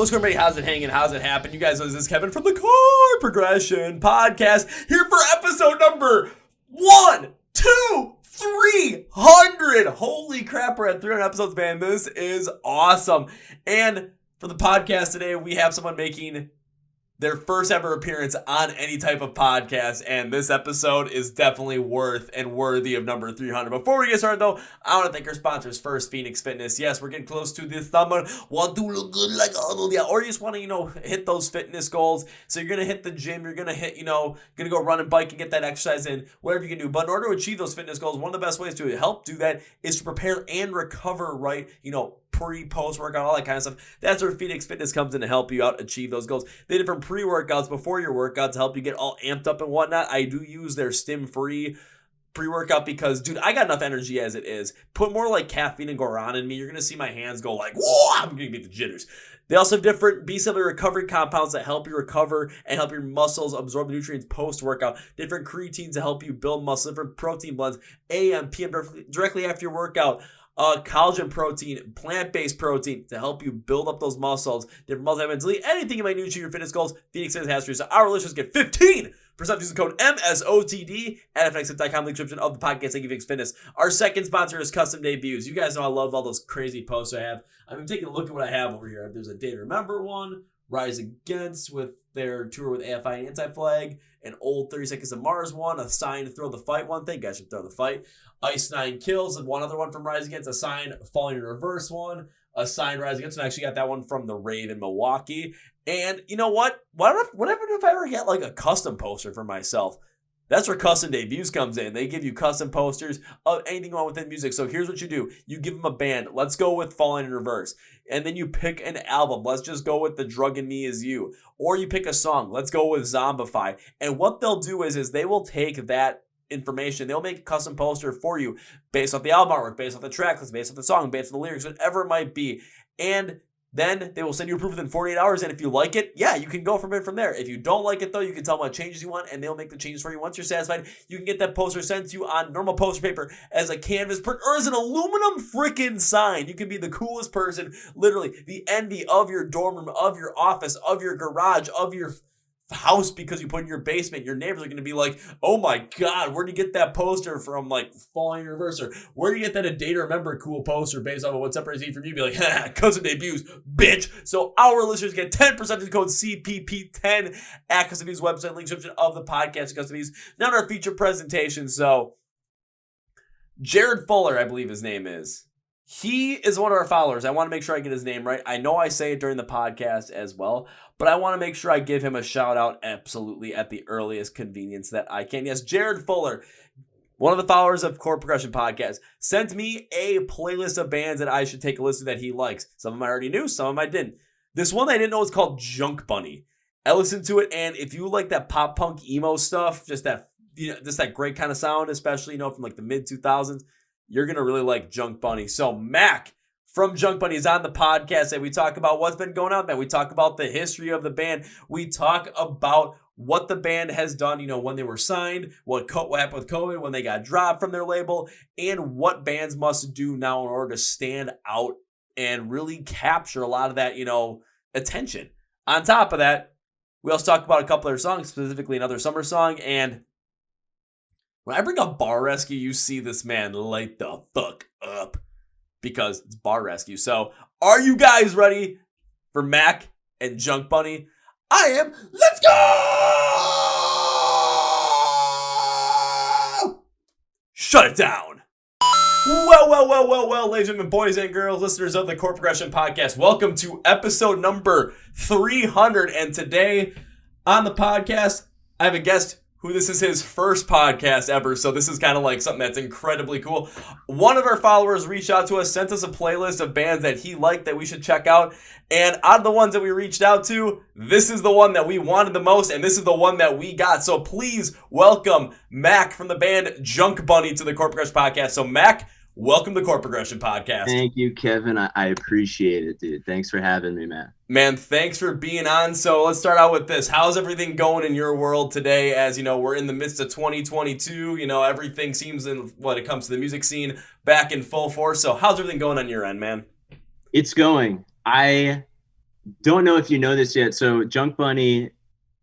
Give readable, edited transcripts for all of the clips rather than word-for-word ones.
What's going on, everybody? How's it hanging? How's it happen? You guys know this is Kevin from the Chord Progression Podcast, here for episode number 300. Holy crap, we're at 300 episodes, man. This is awesome. And for the podcast today, we have someone making their first ever appearance on any type of podcast, and this episode is definitely worth and worthy of number 300. Before we get started, though, I want to thank our sponsors first, Phoenix Fitness. Yes, we're getting close to this summer. Want to look good like or you just want to, hit those fitness goals. So you're going to hit the gym, you're going to hit, going to go run and bike and get that exercise in, whatever you can do. But in order to achieve those fitness goals, one of the best ways to help do that is to prepare and recover, right? Pre-post workout, all that kind of stuff. That's where Phoenix Fitness comes in to help you out achieve those goals. They have different pre-workouts before your workouts to help you get all amped up and whatnot. I do use their stim-free pre-workout because, dude, I got enough energy as it is. Put more like caffeine and guaran in me, you're going to see my hands go like, whoa, I'm going to get the jitters. They also have different B7 recovery compounds that help you recover and help your muscles absorb the nutrients post-workout. Different creatines to help you build muscle. Different protein blends, AM, PM, directly after your workout. Collagen protein, plant-based protein to help you build up those muscles, different multivitamins, delete anything you might need to achieve your fitness goals. Phoenix Fitness has for you. So our listeners get 15% using code MSOTD at FNX.com, link description of the podcast. Thank you, Phoenix Fitness. Our second sponsor is Custom Debuts. You guys know I love all those crazy posts I have. I'm taking a look at what I have over here. There's a Day to Remember one, Rise Against with their tour with AFI and Anti-Flag, an old 30 Seconds of Mars one, a sign to throw the fight one. Thank you guys for throw the fight. Ice 9 Kills, and one other one from Rise Against, a sign Falling in Reverse one, a sign Rise Against, and I actually got that one from the Rave in Milwaukee. And you know what? What if I ever get like a custom poster for myself? That's where Custom Debuts comes in. They give you custom posters of anything on within music. So here's what you do. You give them a band. Let's go with Falling in Reverse. And then you pick an album. Let's just go with The Drug in Me Is You. Or you pick a song. Let's go with Zombify. And what they'll do is they will take that information. They'll make a custom poster for you based off the album artwork, based off the track list, based off the song, based off the lyrics, whatever it might be. And then they will send you a proof within 48 hours. And if you like it, yeah, you can go from there. If you don't like it, though, you can tell them what changes you want, and they'll make the changes for you. Once you're satisfied, you can get that poster sent to you on normal poster paper as a canvas print or as an aluminum freaking sign. You can be the coolest person, literally the envy of your dorm room, of your office, of your garage, of your house because you put in your basement. Your neighbors are going to be like, oh my god, where'd you get that poster from, like Falling in Reverse, or where'd you get that A Day to Remember cool poster based off of what separates you from you? Be like, ha, Custom Debuts, bitch. So our listeners get 10% of the code CPP10 at Custom Debuts website, link description of the podcast. Custom Debuts, not our feature presentation. So Jared Fuller, I believe his name is. He is one of our followers. I want to make sure I get his name right. I know I say it during the podcast as well, but I want to make sure I give him a shout out absolutely at the earliest convenience that I can. Yes, Jared Fuller, one of the followers of Chord Progression Podcast, sent me a playlist of bands that I should take a listen that he likes. Some of them I already knew, some of them I didn't. This one I didn't know was called JunkBunny. I listened to it, and if you like that pop punk emo stuff, just that great kind of sound, especially from like the mid 2000s, you're going to really like JunkBunny. So Mac from JunkBunny is on the podcast, and we talk about what's been going on, man. We talk about the history of the band. We talk about what the band has done, when they were signed, what happened with COVID, when they got dropped from their label, and what bands must do now in order to stand out and really capture a lot of that, attention. On top of that, we also talk about a couple of their songs, specifically another summer song, and when I bring up Bar Rescue, you see this man light the fuck up because it's Bar Rescue. So, are you guys ready for Mac and JunkBunny? I am. Let's go! Shut it down. Well, ladies and gentlemen, boys and girls, listeners of the Chord Progression Podcast, welcome to episode number 300. And today on the podcast, I have a guest who this is his first podcast ever, so this is kind of like something that's incredibly cool. One of our followers reached out to us, sent us a playlist of bands that he liked that we should check out, and out of the ones that we reached out to, this is the one that we wanted the most, and this is the one that we got. So please welcome Mac from the band JunkBunny to the Chord Progression Podcast. So Mac, welcome to the Chord Progression Podcast. Thank you, Kevin. I appreciate it, dude. Thanks for having me, man. Man, thanks for being on. So let's start out with this. How's everything going in your world today? As we're in the midst of 2022. Everything seems, when it comes to the music scene, back in full force. So how's everything going on your end, man? It's going. I don't know if you know this yet. So JunkBunny,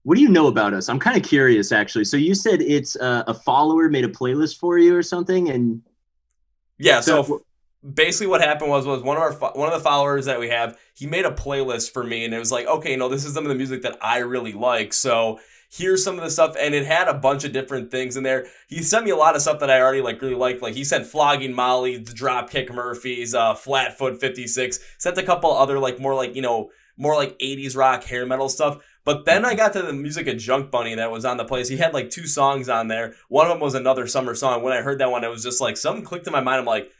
what do you know about us? I'm kind of curious, actually. So you said it's a follower made a playlist for you or something, and Yeah, so so basically what happened was one of the followers that we have, he made a playlist for me, and it was like, okay, no, this is some of the music that I really like, so here's some of the stuff, and it had a bunch of different things in there. He sent me a lot of stuff that I already like really liked. Like he sent Flogging Molly, the Dropkick Murphys, Flatfoot 56, sent a couple other like more like, more like 80s rock hair metal stuff. But then I got to the music of JunkBunny that was on the playlist. He had like 2 songs on there. One of them was Another Summer Song. When I heard that one, it was just like something clicked in my mind. I'm like,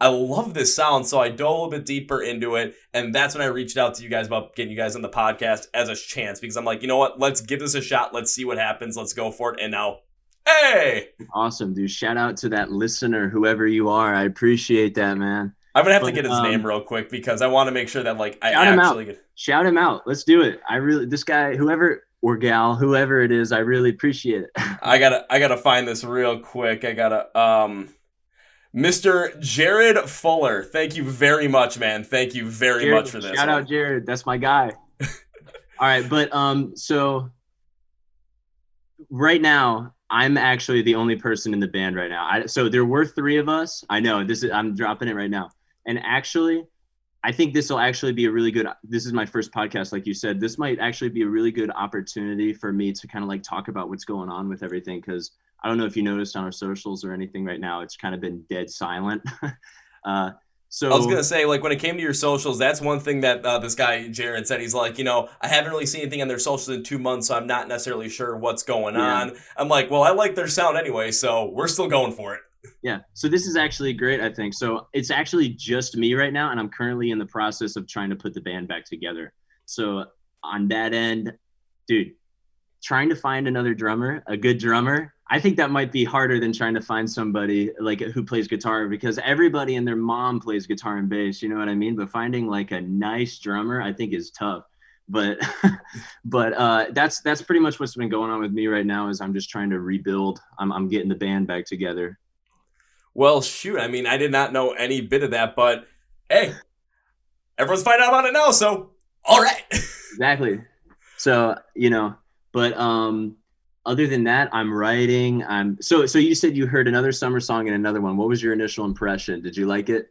I love this sound. So I dove a little bit deeper into it. And that's when I reached out to you guys about getting you guys on the podcast as a chance, because I'm like, you know what? Let's give this a shot. Let's see what happens. Let's go for it. And now, hey, awesome, dude. Shout out to that listener, whoever you are. I appreciate that, man. I'm going to have to get his name real quick because I want to make sure that like I shout him actually out. get. Shout him out. Let's do it. This guy, whoever or gal, whoever it is, I really appreciate it. I gotta find this real quick. Mr. Jared Fuller. Thank you very much, man. Thank you very Jared, much for this. Shout out Jared. That's my guy. All right, but so right now I'm actually the only person in the band right now. So there were 3 of us. I know I'm dropping it right now. And actually, I think this will actually be this is my first podcast, like you said. This might actually be a really good opportunity for me to kind of like talk about what's going on with everything, because I don't know if you noticed on our socials or anything right now, it's kind of been dead silent. So I was gonna say, like, when it came to your socials, that's one thing that this guy Jared said. He's like, I haven't really seen anything on their socials in 2 months, so I'm not necessarily sure what's going on. I'm like, well, I like their sound anyway, so we're still going for it. Yeah. So this is actually great, I think. So it's actually just me right now, and I'm currently in the process of trying to put the band back together. So on that end, dude, trying to find another drummer, a good drummer, I think that might be harder than trying to find somebody like who plays guitar, because everybody and their mom plays guitar and bass, you know what I mean? But finding like a nice drummer, I think is tough. But that's pretty much what's been going on with me right now, is I'm just trying to rebuild. I'm getting the band back together. Well, shoot, I mean, I did not know any bit of that, but hey, everyone's finding out about it now, so all right. Exactly. So, but other than that, I'm writing. So you said you heard Another Summer Song and another one. What was your initial impression? Did you like it?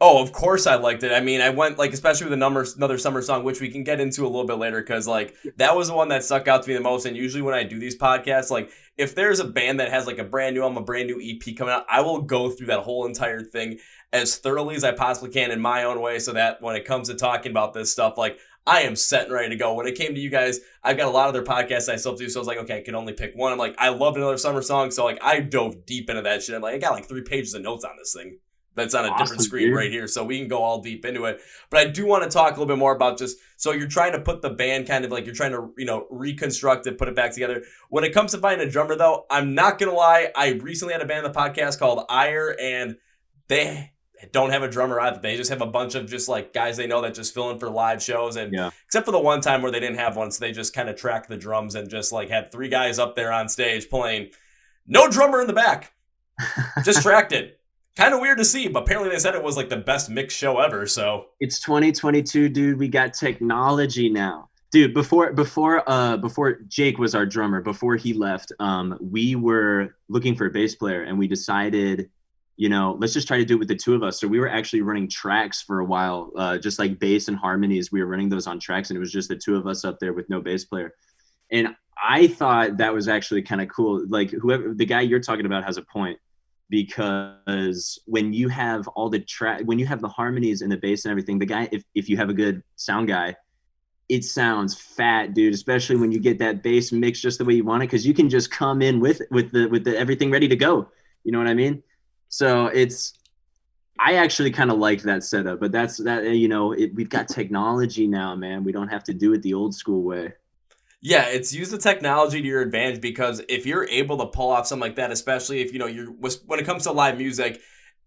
Oh, of course I liked it. I mean, I went, like, especially with Another Summer Song, which we can get into a little bit later, because, like, that was the one that stuck out to me the most. And usually when I do these podcasts, like, if there's a band that has, like, a brand new EP coming out, I will go through that whole entire thing as thoroughly as I possibly can in my own way, so that when it comes to talking about this stuff, like, I am set and ready to go. When it came to you guys, I've got a lot of their podcasts I still do, so I was like, okay, I can only pick one. I'm like, I loved Another Summer Song, so, like, I dove deep into that shit. I'm like, I got, like, 3 pages of notes on this thing. That's on a different screen right here, so we can go all deep into it. But I do want to talk a little bit more about just, so you're trying to put the band kind of like, you're trying to, reconstruct it, put it back together. When it comes to finding a drummer, though, I'm not going to lie. I recently had a band on the podcast called Ire, and they don't have a drummer either. They just have a bunch of just like guys they know that just fill in for live shows. And except for the one time where they didn't have one, so they just kind of tracked the drums and just like had 3 guys up there on stage playing. No drummer in the back. Just tracked it. Kind of weird to see, but apparently they said it was like the best mix show ever. So it's 2022, dude. We got technology now, dude. Before Jake was our drummer, before he left, we were looking for a bass player, and we decided, let's just try to do it with the 2 of us. So we were actually running tracks for a while, just like bass and harmonies. We were running those on tracks, and it was just the 2 of us up there with no bass player. And I thought that was actually kind of cool. Like the guy you're talking about has a point. Because when you have when you have the harmonies and the bass and everything, the guy, if you have a good sound guy, it sounds fat, dude. Especially when you get that bass mix just the way you want it, because you can just come in with the everything ready to go. You know what I mean? So I actually kind of liked that setup, but we've got technology now, man. We don't have to do it the old school way. Yeah, it's use the technology to your advantage, because if you're able to pull off something like that, especially if, when it comes to live music,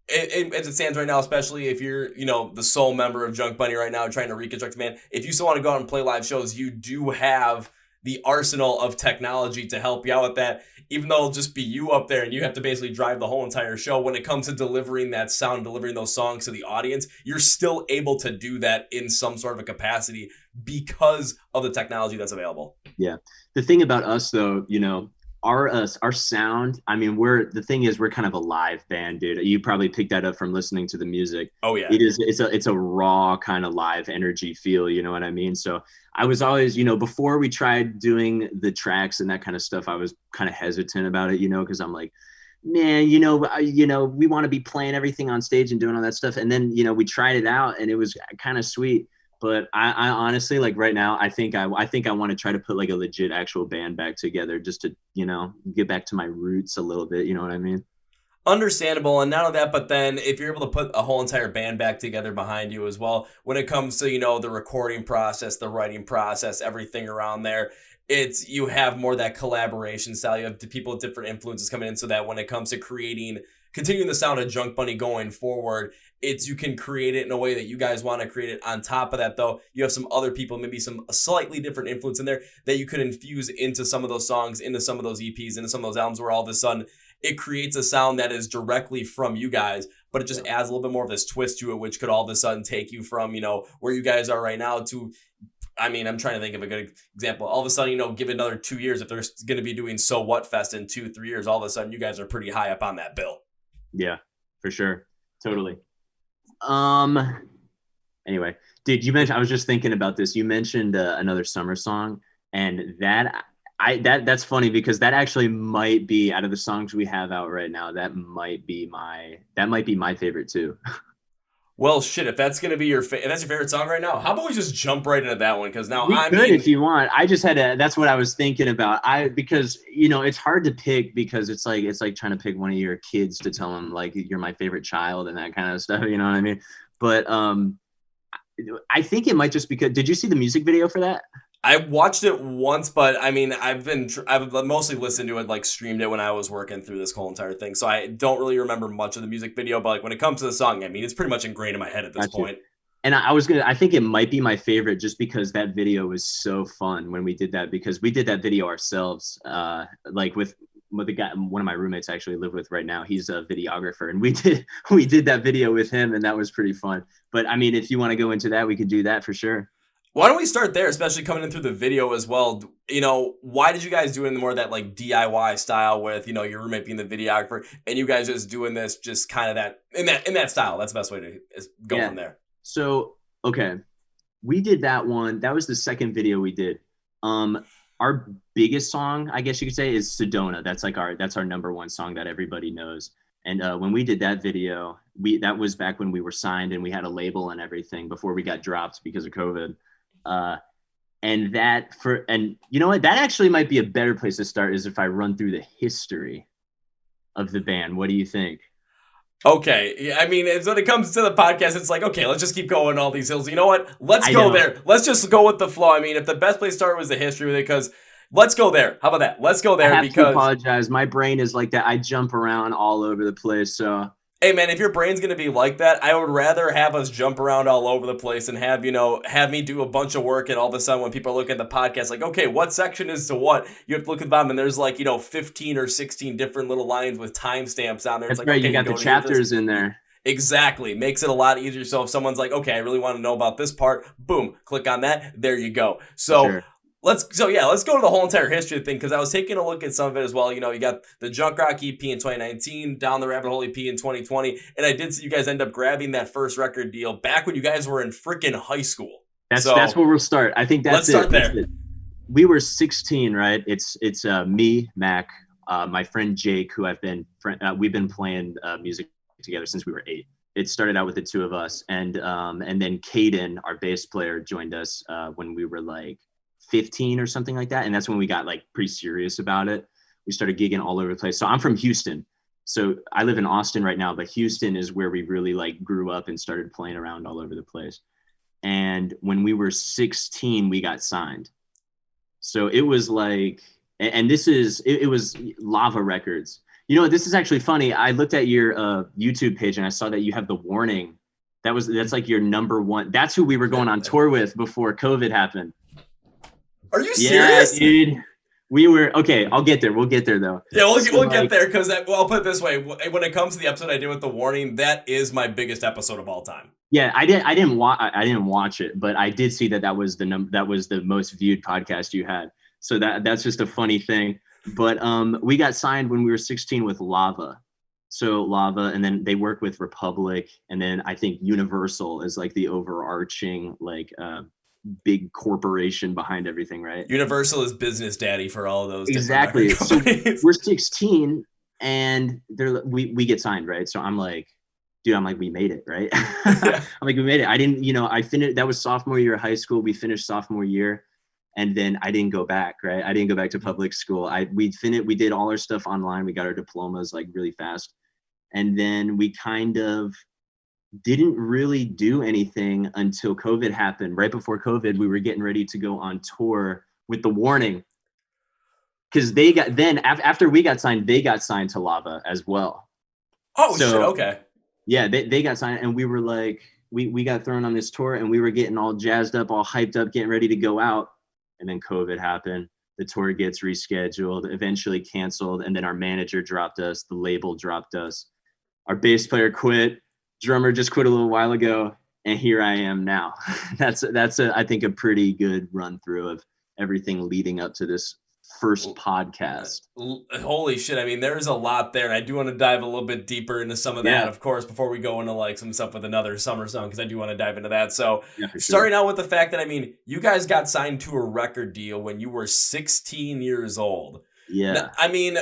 as it stands right now, especially if you're, the sole member of JunkBunny right now trying to reconstruct the band, if you still want to go out and play live shows, you do have the arsenal of technology to help you out with that, even though it'll just be you up there and you have to basically drive the whole entire show. When it comes to delivering that sound, delivering those songs to the audience, you're still able to do that in some sort of a capacity because of the technology that's available. Yeah. The thing about us though, you know, our sound, I mean, we're kind of a live band, dude. You probably picked that up from listening to the music. Oh yeah. It's a raw kind of live energy feel, you know what I mean? So I was always, you know, before we tried doing the tracks and that kind of stuff, I was kind of hesitant about it, you know, because I'm like, man, you know, we want to be playing everything on stage and doing all that stuff. And then, you know, we tried it out and it was kind of sweet. But I honestly, like right now, I think I want to try to put like a legit actual band back together just to, you know, get back to my roots a little bit. You know what I mean? Understandable. And not only that, but then if you're able to put a whole entire band back together behind you as well, when it comes to, you know, the recording process, the writing process, everything around there, you have more of that collaboration style. You have people with different influences coming in, so that when it comes to continuing the sound of JunkBunny going forward, you can create it in a way that you guys want to create it. On top of that, though, you have some other people, maybe some slightly different influence in there that you could infuse into some of those songs, into some of those EPs, into some of those albums, where all of a sudden it creates a sound that is directly from you guys, but it just adds a little bit more of this twist to it, which could all of a sudden take you from, you know, where you guys are right now to, I mean, I'm trying to think of a good example. All of a sudden, you know, give it another 2 years, if they're going to be doing So What Fest in 2-3 years, all of a sudden you guys are pretty high up on that bill. Yeah, for sure. Totally. Anyway, dude, I was just thinking about this. You mentioned another summer song, and that's funny because that actually might be, out of the songs we have out right now, that might be my favorite too. Well, shit, if that's gonna be if that's your favorite song right now, how about we just jump right into that one? Because now if you want. I just that's what I was thinking about. Because, you know, it's hard to pick because it's like trying to pick one of your kids to tell them like you're my favorite child and that kind of stuff. You know what I mean? But I think it might just because. Did you see the music video for that? I watched it once, but I mean, I've mostly listened to it, like streamed it when I was working through this whole entire thing. So I don't really remember much of the music video, but like when it comes to the song, I mean, it's pretty much ingrained in my head at this point. And I think it might be my favorite just because that video was so fun when we did that, because we did that video ourselves, like with the guy, one of my roommates I actually live with right now. He's a videographer, and we did that video with him, and that was pretty fun. But I mean, if you want to go into that, we could do that for sure. Why don't we start there, especially coming in through the video as well? You know, why did you guys do it in more of that like DIY style with, you know, your roommate being the videographer and you guys just doing this just kind of in that style? That's the best way to go from there. So, okay, we did that one. That was the second video we did. Our biggest song, I guess you could say, is Sedona. That's our number one song that everybody knows. And when we did that video, that was back when we were signed and we had a label and everything before we got dropped because of COVID. And you know what, that actually might be a better place to start, is if I run through the history of the band. What do you think? Okay. Yeah, I mean, when it comes to the podcast, it's like, okay, let's just keep going all these hills. You know what? Let's go there. Let's just go with the flow. I mean, if the best place to start was the history with it, because let's go there. How about that? Let's go there. I apologize. My brain is like that. I jump around all over the place. So, hey man, if your brain's gonna be like that, I would rather have us jump around all over the place and have me do a bunch of work, and all of a sudden when people are looking at the podcast, like, okay, what section is to what? You have to look at the bottom and there's like, 15 or 16 different little lines with timestamps on there. It's like, right. Okay, you got the chapters in there. Exactly. Makes it a lot easier. So if someone's like, okay, I really want to know about this part, boom, click on that. There you go. So sure. Let's go to the whole entire history thing, because I was taking a look at some of it as well. You know, you got the Junk Rock EP in 2019, Down the Rabbit Hole EP in 2020, and I did see you guys end up grabbing that first record deal back when you guys were in freaking high school. That's where we'll start. I think let's start there. We were 16, right? It's me, Mac, my friend Jake, who we've been playing music together since we were 8. It started out with the two of us, and then Caden, our bass player, joined us when we were like 15 or something like that, and that's when we got like pretty serious about it. We started gigging all over the place. So I'm from Houston, so I live in Austin right now, but Houston is where we really like grew up and started playing around all over the place. And when we were 16, we got signed. So it was like, and it was Lava Records. You know, this is actually funny. I looked at your YouTube page and I saw that you have The Warning. That's like your number one. That's who we were going on tour with before COVID happened. Are you serious? Yeah, dude. We were okay. I'll get there. We'll get there though. Yeah, we'll get there, because I'll put it this way: when it comes to the episode I did with The Warning, that is my biggest episode of all time. Yeah, I didn't watch it, but I did see that was that was the most viewed podcast you had. So that's just a funny thing. But we got signed when we were 16 with Lava. So Lava, and then they work with Republic, and then I think Universal is like the overarching like big corporation behind everything, right? Universal is business daddy for all of those Exactly. different So companies. we're 16 and we get signed, right? So I'm like, dude, we made it, right? Yeah. I'm like, we made it. I didn't, I finished, that was sophomore year of high school. We finished sophomore year. And then I didn't go back, right? I didn't go back to public school. We did all our stuff online. We got our diplomas like really fast. And then we kind of didn't really do anything until COVID happened. Right before COVID, we were getting ready to go on tour with The Warning. Because after we got signed, they got signed to Lava as well. Oh, shit, okay. Yeah, they got signed, and we were like, we got thrown on this tour, and we were getting all jazzed up, all hyped up, getting ready to go out. And then COVID happened. The tour gets rescheduled, eventually canceled, and then our manager dropped us. The label dropped us. Our bass player quit. Drummer just quit a little while ago, and here I am now. That's I think a pretty good run through of everything leading up to this first podcast. Holy shit. I mean, there's a lot there. And I do want to dive a little bit deeper into some of that, of course, before we go into like some stuff with another summer song, because I do want to dive into that. So starting out with the fact that, I mean, you guys got signed to a record deal when you were 16 years old. Yeah. Now, I mean,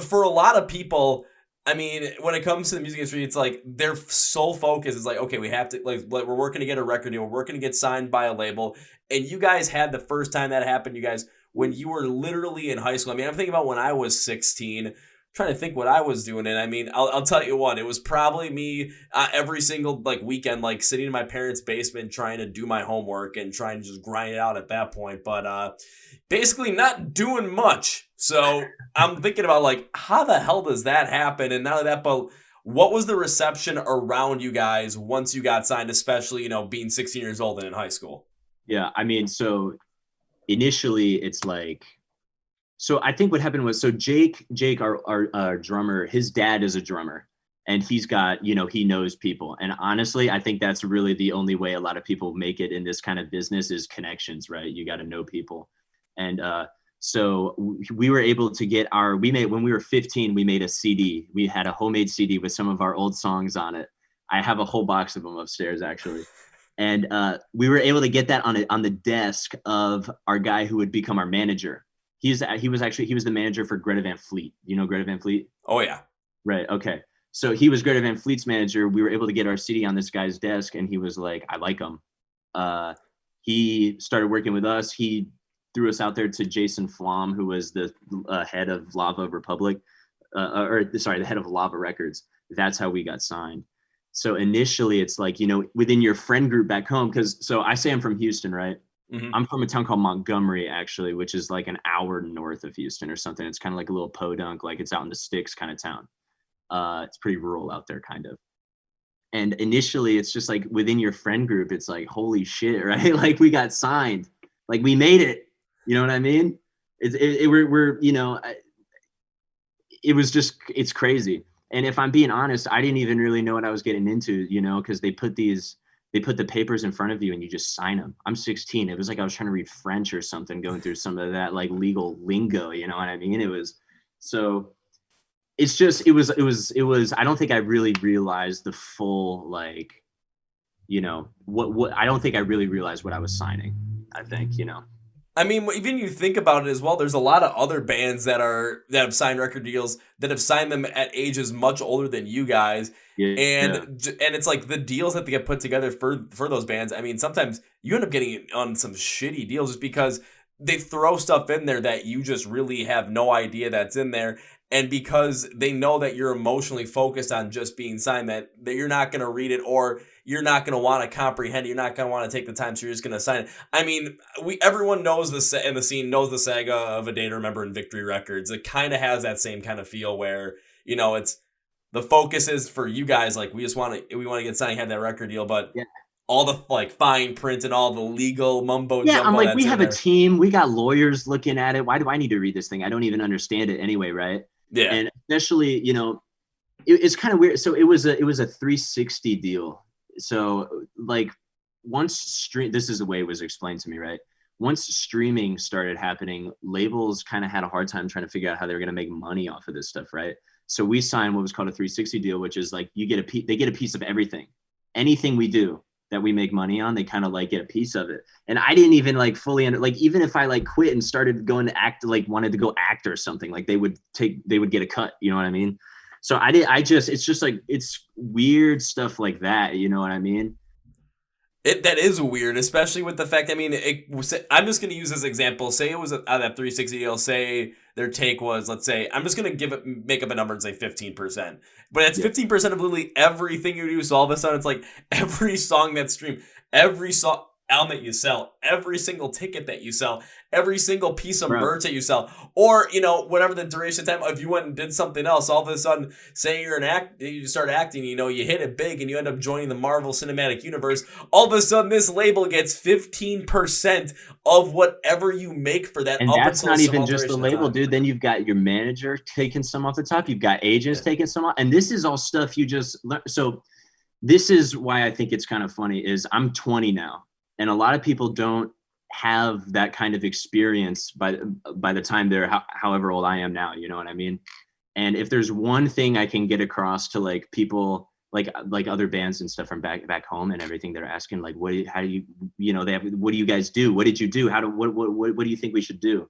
for a lot of people, I mean, when it comes to the music industry, it's like their sole focus is like, okay, we have to, like we're working to get a record deal. We're working to get signed by a label. And you guys had the first time that happened, you guys, when you were literally in high school. I mean, I'm thinking about when I was 16, trying to think what I was doing. And I mean, I'll tell you what, it was probably me every single like weekend, like sitting in my parents' basement, trying to do my homework and trying to just grind it out at that point. But basically not doing much. So I'm thinking about like, how the hell does that happen? And not only that, but what was the reception around you guys once you got signed, especially, being 16 years old and in high school? Yeah. I mean, so initially it's like, so I think what happened was, so Jake, our drummer, his dad is a drummer, and he's got, he knows people. And honestly, I think that's really the only way a lot of people make it in this kind of business is connections, right? You got to know people. And so we were able to get when we were 15, we made a CD. We had a homemade CD with some of our old songs on it. I have a whole box of them upstairs, actually. And we were able to get that on the desk of our guy who would become our manager. He was the manager for Greta Van Fleet. You know Greta Van Fleet? Oh, yeah. Right. Okay. So he was Greta Van Fleet's manager. We were able to get our CD on this guy's desk, and he was like, I like him. He started working with us. He threw us out there to Jason Flom, who was the head of Lava Republic, the head of Lava Records. That's how we got signed. So initially it's like, within your friend group back home, so I say I'm from Houston, right? Mm-hmm. I'm from a town called Montgomery, actually, which is like an hour north of Houston or something. It's kind of like a little podunk, like it's out in the sticks kind of town. It's pretty rural out there, kind of. And initially it's just like within your friend group, it's like, holy shit, right? Like we got signed, like we made it. You know what I mean? It's crazy. And if I'm being honest, I didn't even really know what I was getting into, because they put the papers in front of you and you just sign them. I'm 16. It was like I was trying to read French or something, going through some of that like legal lingo, you know what I mean? It was I don't think I really realized the full, like, what I don't think I really realized what I was signing, I think, I mean, even you think about it as well, there's a lot of other bands that have signed record deals that have signed them at ages much older than you guys. Yeah. And it's like the deals that they get put together for those bands. I mean, sometimes you end up getting on some shitty deals just because they throw stuff in there that you just really have no idea that's in there. And because they know that you're emotionally focused on just being signed, that you're not going to read it, or you're not going to want to comprehend it. You're not going to want to take the time, so you're just going to sign it. I mean, everyone knows in the scene knows the saga of A Day to Remember and Victory Records. It kind of has that same kind of feel where, it's the focus is for you guys, like we want to get signed, have that record deal, but all the like fine print and all the legal mumbo jumbo. Yeah, I'm like, we have a team, we got lawyers looking at it. Why do I need to read this thing? I don't even understand it anyway, right? Yeah. And especially, it's kind of weird. So it was a 360 deal. so like this is the way it was explained to me, right? Once streaming started happening, labels kind of had a hard time trying to figure out how they were going to make money off of this stuff, right? So we signed what was called a 360 deal, which is like they get a piece of everything. Anything we do that we make money on, they kind of like get a piece of it. And I didn't even like fully like, even if I like quit and started going to act, like wanted to go act or something, like they would get a cut, you know what I mean? So it's just like, it's weird stuff like that, you know what I mean? That is weird, especially with the fact, I mean, I'm just going to use this example. Say it was out of that 360 deal, say their take was, let's say, I'm just going to make up a number and say 15%. But it's 15% of literally everything you do. So all of a sudden, it's like every song that's streamed, every song album that you sell, every single ticket that you sell, every single piece of merch that you sell, or, you know, whatever the duration of time, if you went and did something else, all of a sudden, say you start acting, you know, you hit it big and you end up joining the Marvel Cinematic Universe, all of a sudden this label gets 15% of whatever you make for that. And that's not even just the label, dude. Then you've got your manager taking some off the top. You've got agents taking some off. And this is all stuff you just learn. So this is why I think it's kind of funny is I'm 20 now. And a lot of people don't have that kind of experience by the time they're however old I am now, you know what I mean? And if there's one thing I can get across to like people like other bands and stuff from back home and everything, they're asking like, what do you guys do? What did you do? What do you think we should do?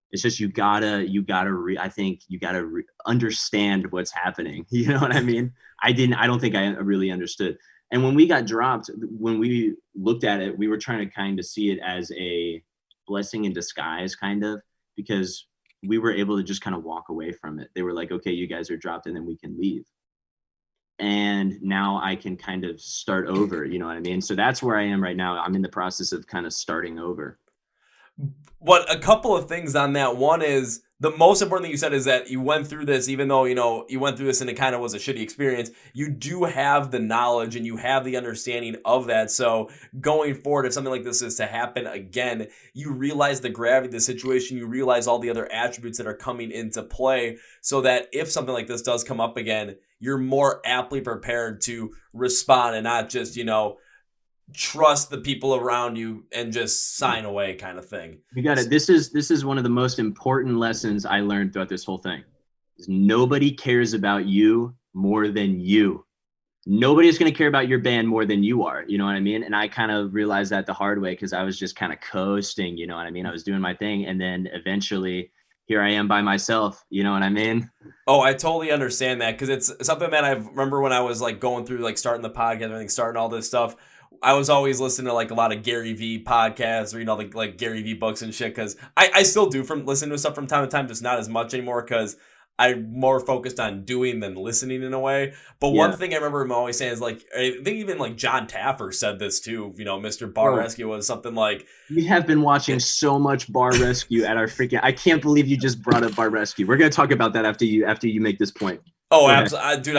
It's just, I think you gotta understand what's happening. You know what I mean? I don't think I really understood. And when we got dropped, when we looked at it, we were trying to kind of see it as a blessing in disguise, kind of, because we were able to just kind of walk away from it. They were like, okay, you guys are dropped and then we can leave. And now I can kind of start over, you know what I mean? So that's where I am right now. I'm in the process of kind of starting over. But a couple of things on that. One is, the most important thing you said is that you went through this, even though, you know, you went through this and it kind of was a shitty experience, you do have the knowledge and you have the understanding of that. So going forward, if something like this is to happen again, you realize the gravity of the situation, you realize all the other attributes that are coming into play, so that if something like this does come up again, you're more aptly prepared to respond and not just, you know, trust the people around you and just sign away kind of thing. You got it. This is one of the most important lessons I learned throughout this whole thing. Nobody cares about you more than you. Nobody's going to care about your band more than you are. You know what I mean? And I kind of realized that the hard way, because I was just kind of coasting, you know what I mean? I was doing my thing. And then eventually here I am by myself. You know what I mean? Oh, I totally understand that, because it's something that I remember when I was like going through, like starting the podcast, everything, starting all this stuff. I was always listening to like a lot of Gary V podcasts, or, you know, like Gary V books and shit, because I still do listen to stuff from time to time, just not as much anymore, because I'm more focused on doing than listening in a way. But one thing I remember him always saying is, like, I think even like John Taffer said this too, you know, Mr. Bar Rescue was something like, we have been watching so much Bar Rescue at our freaking, I can't believe you just brought up Bar Rescue. We're going to talk about that after you make this point. Oh, absolutely. Dude,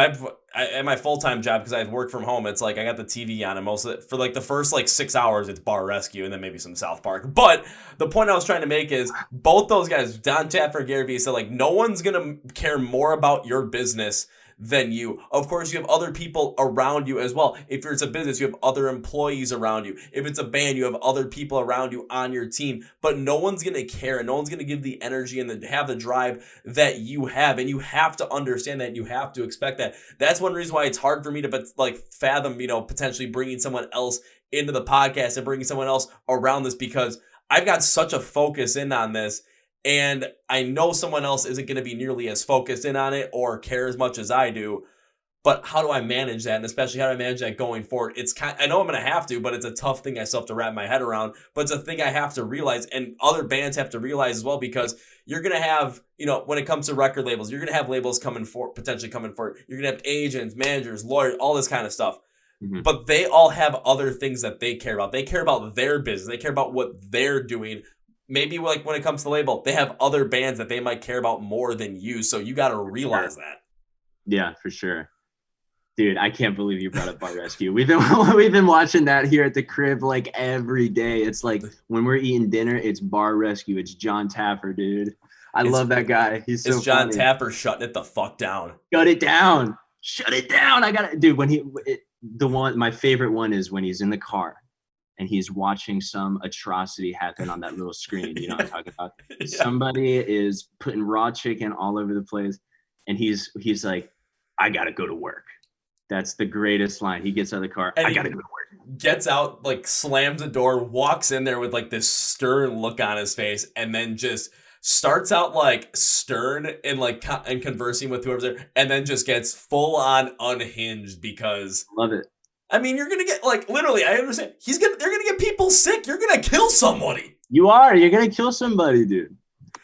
at my full-time job, because I work from home, it's like I got the TV on, and most of it, for like the first like 6 hours, it's Bar Rescue and then maybe some South Park. But the point I was trying to make is, both those guys, Don Taffer and Gary Vee, said like, no one's going to care more about your business than you. Of course, you have other people around you as well. If it's a business, you have other employees around you. If it's a band, you have other people around you on your team. But no one's going to care, and no one's going to give the energy and have the drive that you have. And you have to understand that. You have to expect that. That's one reason why it's hard for me to like fathom, you know, potentially bringing someone else into the podcast and bringing someone else around this, because I've got such a focus in on this. And I know someone else isn't going to be nearly as focused in on it or care as much as I do. But how do I manage that? And especially, how do I manage that going forward? I know I'm going to have to, but it's a tough thing I still have to wrap my head around. But it's a thing I have to realize, and other bands have to realize as well, because you're going to have, you know, when it comes to record labels, you're going to have labels potentially coming for it. You're going to have agents, managers, lawyers, all this kind of stuff. Mm-hmm. But they all have other things that they care about. They care about their business. They care about what they're doing. Maybe like when it comes to label, they have other bands that they might care about more than you. So you got to realize that. Yeah, for sure. Dude, I can't believe you brought up Bar Rescue. We've been watching that here at the crib like every day. It's like when we're eating dinner, it's Bar Rescue. It's John Taffer, dude. I love that guy. He's so funny. It's John Taffer shutting it the fuck down. Shut it down. I got it, dude. my favorite one is when he's in the car and he's watching some atrocity happen on that little screen. You know what I'm talking about? Yeah. Somebody is putting raw chicken all over the place, and he's like, I gotta go to work. That's the greatest line. He gets out of the car. And I gotta go to work. Gets out, like slams the door, walks in there with like this stern look on his face, and then just starts out like stern and like and conversing with whoever's there, and then just gets full on unhinged because love it. I mean, you're gonna get like literally. I understand. They're gonna get people sick. You're gonna kill somebody. You're gonna kill somebody, dude.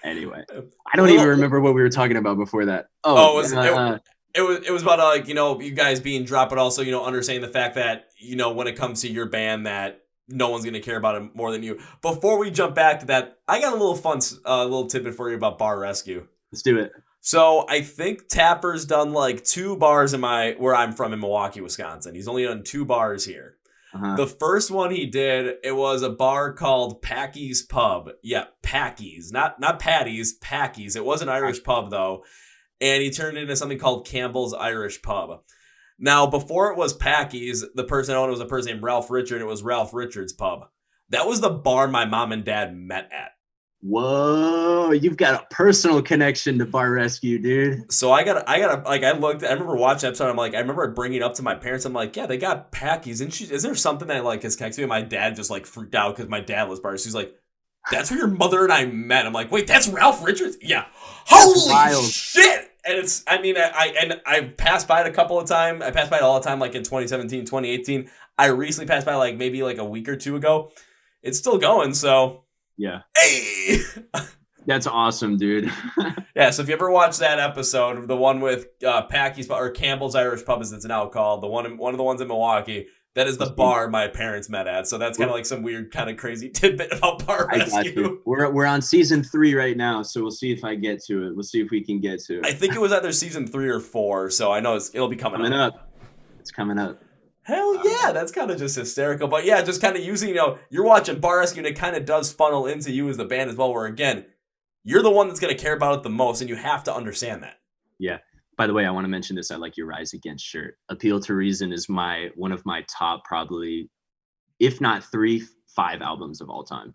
Anyway, I don't even remember what we were talking about before that. It was about you guys being dropped, but also understanding the fact that when it comes to your band that no one's gonna care about it more than you. Before we jump back to that, I got a little fun little tidbit for you about Bar Rescue. Let's do it. So I think Tapper's done like 2 bars where I'm from in Milwaukee, Wisconsin. He's only done 2 bars here. Uh-huh. The first one he did, it was a bar called Packy's Pub. Yeah, Packy's, not Patty's, Packy's. It was an Irish pub though, and he turned it into something called Campbell's Irish Pub. Now, before it was Packy's, the person owned it was a person named Ralph Richard. It was Ralph Richard's Pub. That was the bar my mom and dad met at. Whoa, you've got a personal connection to Bar Rescue, dude. So I remember watching that episode. I'm like, I remember bringing it up to my parents. I'm like, yeah, they got Packies. And is there something that like is connected to me? My dad just like freaked out because my dad was Bar Rescue. He's like, that's where your mother and I met. I'm like, wait, that's Ralph Richards? Yeah. Holy shit. And I passed by it a couple of times. I passed by it all the time, like in 2017, 2018. I recently passed by like maybe like a week or 2 ago. It's still going, so. Yeah. Hey! That's awesome, dude. Yeah, so if you ever watch that episode, the one with Packy's or Campbell's Irish Pub as it's now called, one of the ones in Milwaukee, that is the bar my parents met at. So that's kind of like some weird kind of crazy tidbit about Bar Rescue. We're on season 3 right now, so we'll see if I get to it. We'll see if we can get to it. I think it was either season 3 or 4, so I know it'll be coming up. It's coming up. Hell yeah, that's kind of just hysterical. But yeah, just kind of using, you're watching Bar Rescue and it kind of does funnel into you as the band as well, where again, you're the one that's going to care about it the most and you have to understand that. Yeah. By the way, I want to mention this. I like your Rise Against shirt. Appeal to Reason is one of my top probably, if not 3, 5 albums of all time.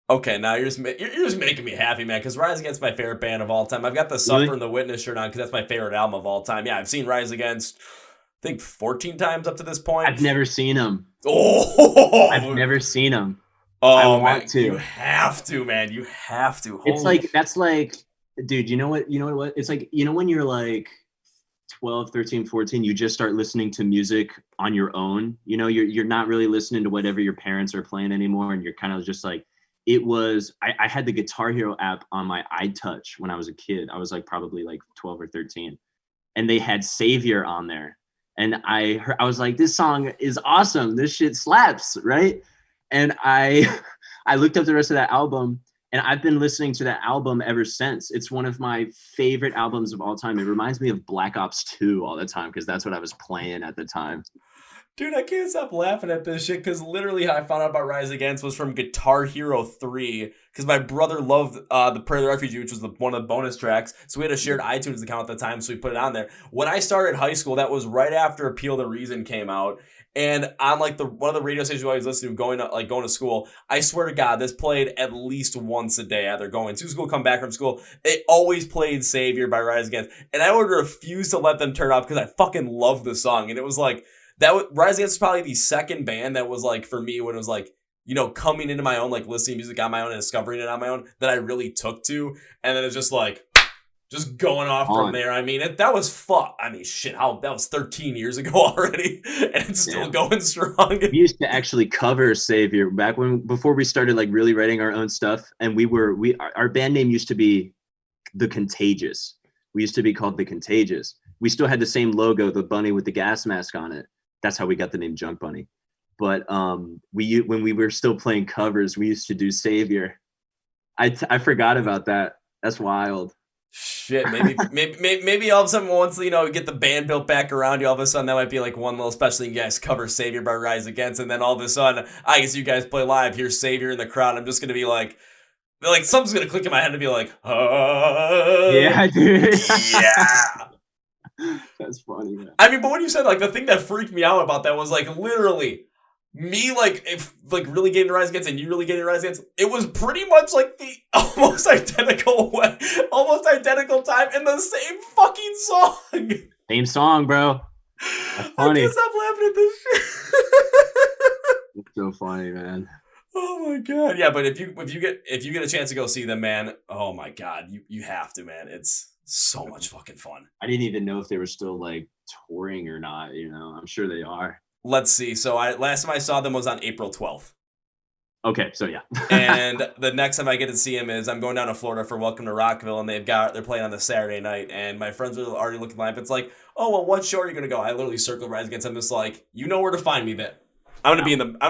Okay, now you're just making me happy, man, because Rise Against is my favorite band of all time. I've got the Suffer and the Witness shirt on because that's my favorite album of all time. Yeah, I've seen Rise Against, I think 14 times up to this point. I've never seen them. Oh, I've never seen them. Oh, I want to. You have to, man. You have to. It's like that's like, dude. You know what? It's like when you're like 12, 13, 14, you just start listening to music on your own. You're not really listening to whatever your parents are playing anymore, and you're kind of just like. It was. I had the Guitar Hero app on my iTouch when I was a kid. I was like probably like 12 or 13, and they had Savior on there. And I was like, this song is awesome. This shit slaps, right? And I looked up the rest of that album, and I've been listening to that album ever since. It's one of my favorite albums of all time. It reminds me of Black Ops 2 all the time because that's what I was playing at the time. Dude, I can't stop laughing at this shit because literally how I found out about Rise Against was from Guitar Hero 3 because my brother loved the Prayer of the Refugee, which was one of the bonus tracks. So we had a shared iTunes account at the time, so we put it on there. When I started high school, that was right after Appeal to Reason came out. And on like one of the radio stations I was listening to going to school, I swear to God, this played at least once a day. Either going to school, come back from school, it always played Savior by Rise Against. And I would refuse to let them turn it off because I fucking love the song. And it was like, Rise Against was probably the second band that was like, for me, when it was like, coming into my own, like listening to music on my own and discovering it on my own, that I really took to. And then it's just like, just going off from there. I mean, that was fun. I mean, shit, that was 13 years ago already, and it's still going strong. We used to actually cover Savior before we started like really writing our own stuff. And our band name used to be The Contagious. We used to be called The Contagious. We still had the same logo, the bunny with the gas mask on it. That's how we got the name JunkBunny. But when we were still playing covers, we used to do Savior. I forgot about that. That's wild. Shit, maybe all of a sudden once get the band built back around you, all of a sudden that might be like one little special thing. You guys cover Savior by Rise Against, and then all of a sudden I guess you guys play live. Here's Savior in the crowd. I'm just gonna be like something's gonna click in my head and be like, yeah, dude. Yeah. That's funny, man. I mean, but when you said like the thing that freaked me out about that was like literally me like if like really getting rise against and you really getting rise against, it was pretty much like the almost identical way, almost identical time in the same fucking song. Same song, bro. That's funny. I can't stop laughing at this shit. It's so funny, man. Oh my god. Yeah, but if you get a chance to go see them, man, oh my god, you have to, man. It's so much fucking fun. I didn't even know if they were still like touring or not, you know. I'm sure they are. Let's see. So last time I saw them was on April 12th. Okay, so yeah. And the next time I get to see him is I'm going down to Florida for Welcome to Rockville, and they're playing on the Saturday night, and my friends are already looking live. It's like, oh well, what show are you gonna go? I literally circle Rise Against. I'm just like, you know where to find me. That I'm gonna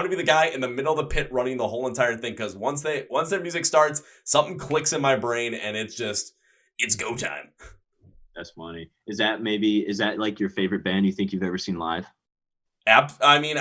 be the guy in the middle of the pit running the whole entire thing, because once their music starts, something clicks in my brain, and it's go time. That's funny. Is that like your favorite band you think you've ever seen live? I mean,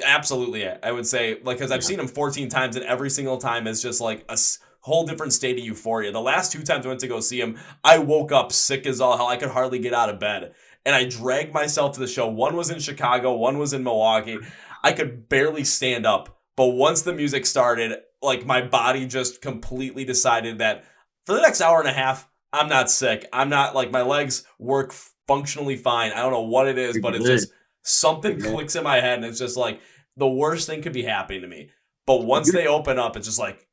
absolutely, I would say, like, because I've seen them 14 times, and every single time is just like a whole different state of euphoria. The last 2 times I went to go see him, I woke up sick as all hell. I could hardly get out of bed, and I dragged myself to the show. One was in Chicago, one was in Milwaukee. I could barely stand up, but once the music started, like, my body just completely decided that for the next hour and a half, I'm not sick. I'm not, like, my legs work functionally fine. I don't know what it is, but it's just something clicks in my head, and it's just like the worst thing could be happening to me. But once they open up, it's just like,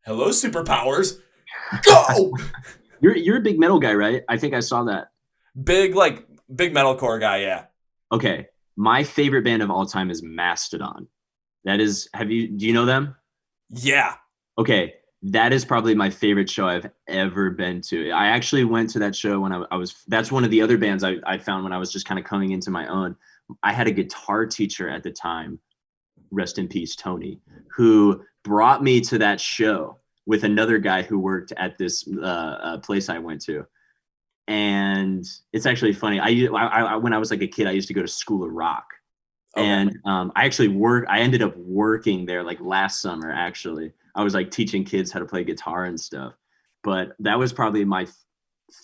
hello, superpowers, go! You're a big metal guy, right? I think I saw that. Big metalcore guy, yeah. Okay, my favorite band of all time is Mastodon. That is, do you know them? Yeah. Okay, that is probably my favorite show I've ever been to. I actually went to that show when I was, that's one of the other bands I found when I was just kind of coming into my own. I had a guitar teacher at the time, rest in peace, Tony, who brought me to that show with another guy who worked at this place I went to. And it's actually funny. I when I was like a kid, I used to go to School of Rock. Okay. And I ended up working there like last summer, actually. I was like teaching kids how to play guitar and stuff. But that was probably my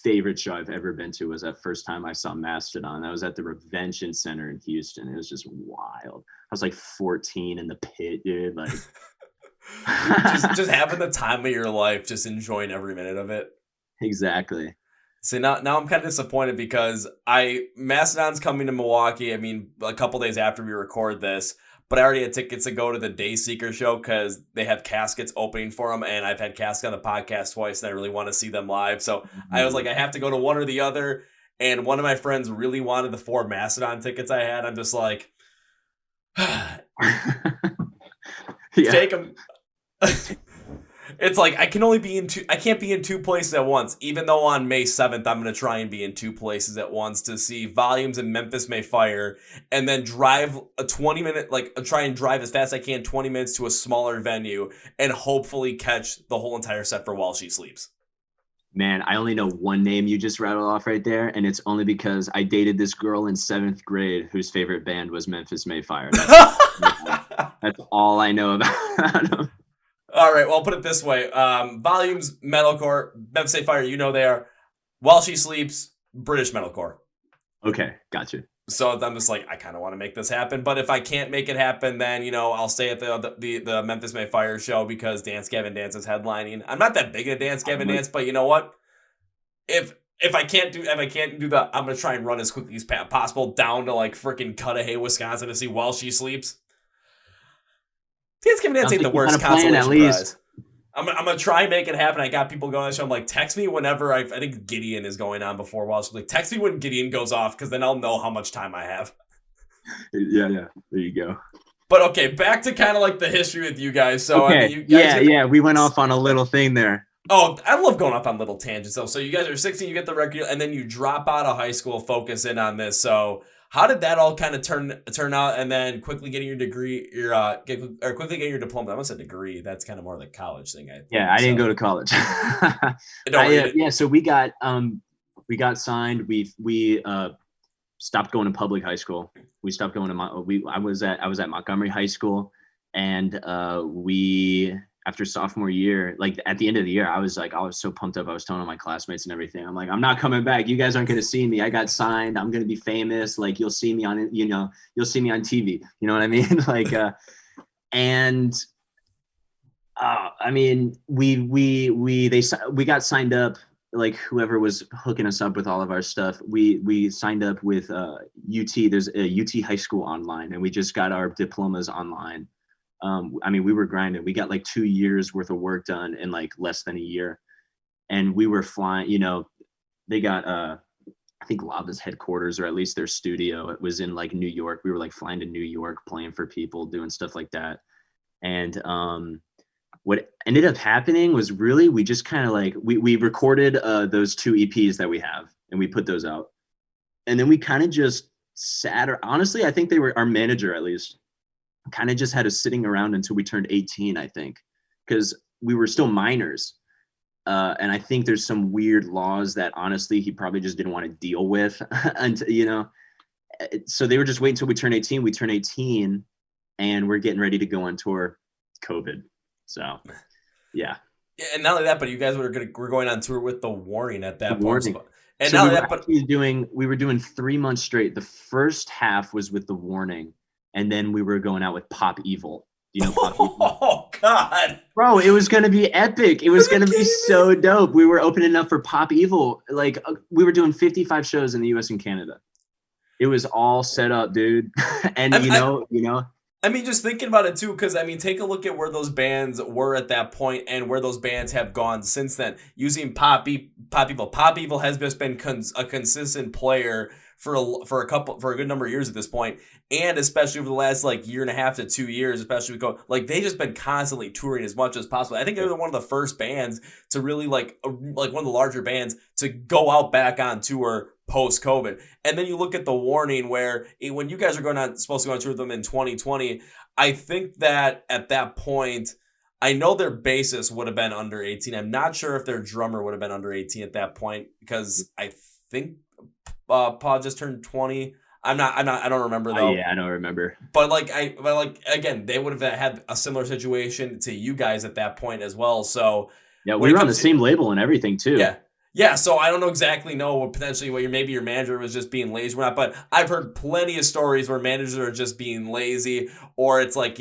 favorite show I've ever been to, was that first time I saw Mastodon. I was at the Revention Center in Houston. It was just wild. I was like 14 in the pit, dude. Like just having the time of your life, just enjoying every minute of it. Exactly. So now I'm kind of disappointed because Mastodon's coming to Milwaukee. I mean, a couple days after we record this, but I already had tickets to go to the Dayseeker show because they have caskets opening for them, and I've had Casket on the podcast twice, and I really want to see them live. So I was like, I have to go to one or the other, and one of my friends really wanted the 4 Mastodon tickets I had. I'm just like, take them. It's like I can't be in 2 places at once, even though on May 7th I'm going to try and be in 2 places at once to see Volumes in Memphis May Fire, and then drive a 20-minute, try and drive as fast as I can 20 minutes to a smaller venue and hopefully catch the whole entire set for While She Sleeps. Man, I only know one name you just rattled off right there, and it's only because I dated this girl in 7th grade whose favorite band was Memphis May Fire. That's all I know about them. All right, well, I'll put it this way. Volumes, metalcore, Memphis May Fire, you know they are. While She Sleeps, British metalcore. Okay, gotcha. So I'm just like, I kind of want to make this happen, but if I can't make it happen, then, I'll stay at the Memphis May Fire show because Dance Gavin Dance is headlining. I'm not that big a Dance Gavin Dance, but you know what? If I can't do that, I'm gonna try and run as quickly as possible down to like freaking Cudahy, Wisconsin to see While She Sleeps. Dance Gavin Dance ain't the worst consolation prize. I'm gonna try and make it happen. I got people going on the show. I'm like, text me whenever I think Gideon is going on before While She, like, text me when Gideon goes off, because then I'll know how much time I have. Yeah. There you go. But okay, back to kind of like the history with you guys. So okay. I mean, you guys we went off on a little thing there. Oh, I love going off on little tangents though. So you guys are 16, you get the record, and then you drop out of high school, focus in on this. So how did that all kind of turn out, and then quickly getting your degree, quickly getting your diploma? I almost said degree. That's kind of more the college thing. I didn't go to college. So we got signed. We stopped going to public high school. We stopped going to I was at Montgomery High School, and we after sophomore year, like at the end of the year, I was so pumped up. I was telling all my classmates and everything. I'm like, I'm not coming back. You guys aren't going to see me. I got signed. I'm going to be famous. Like you'll see me on, you'll see me on TV. You know what I mean? Like, and I mean, we got signed up, like whoever was hooking us up with all of our stuff. We signed up with UT. There's a UT high school online, and we just got our diplomas online. I mean, we were grinding. We got like 2 years worth of work done in like less than a year. And we were flying, they got, I think Lava's headquarters, or at least their studio, it was in like New York. We were like flying to New York, playing for people, doing stuff like that. And what ended up happening was really, we just kind of like, we recorded those 2 EPs that we have, and we put those out. And then we kind of just sat, or honestly, I think they were, our manager at least, kind of just had us sitting around until we turned 18, I think, because we were still minors. And I think there's some weird laws that honestly he probably just didn't want to deal with. And, so they were just waiting until we turn 18. We turn 18 and we're getting ready to go on tour. COVID. So, yeah. Yeah, and not only that, but you guys were going on tour with The Warning at that point. And so not we only that, but we were doing 3 months straight. The first half was with The Warning. And then we were going out with Pop Evil. You know Pop Evil? Oh, God. Bro, it was going to be epic. It was going to be so dope. We were opening up for Pop Evil. Like, we were doing 55 shows in the US and Canada. It was all set up, dude. And, I mean, just thinking about it, too, because, I mean, take a look at where those bands were at that point and where those bands have gone since then. Using Pop Evil. Pop Evil has just been a consistent player for a good number of years at this point, and especially over the last like year and a half to 2 years, especially they just been constantly touring as much as possible. I think they were one of the first bands to really like one of the larger bands to go out back on tour post COVID. And then you look at The Warning, where when you guys are supposed to go on tour with them in 2020, I think that at that point, I know their bassist would have been under 18. I'm not sure if their drummer would have been under 18 at that point, because I think Paul just turned 20. I don't remember though. Yeah, I don't remember. But again, they would have had a similar situation to you guys at that point as well. So yeah, we were on the same label and everything too. Yeah. So I don't know what maybe your manager was just being lazy or not. But I've heard plenty of stories where managers are just being lazy, or it's like,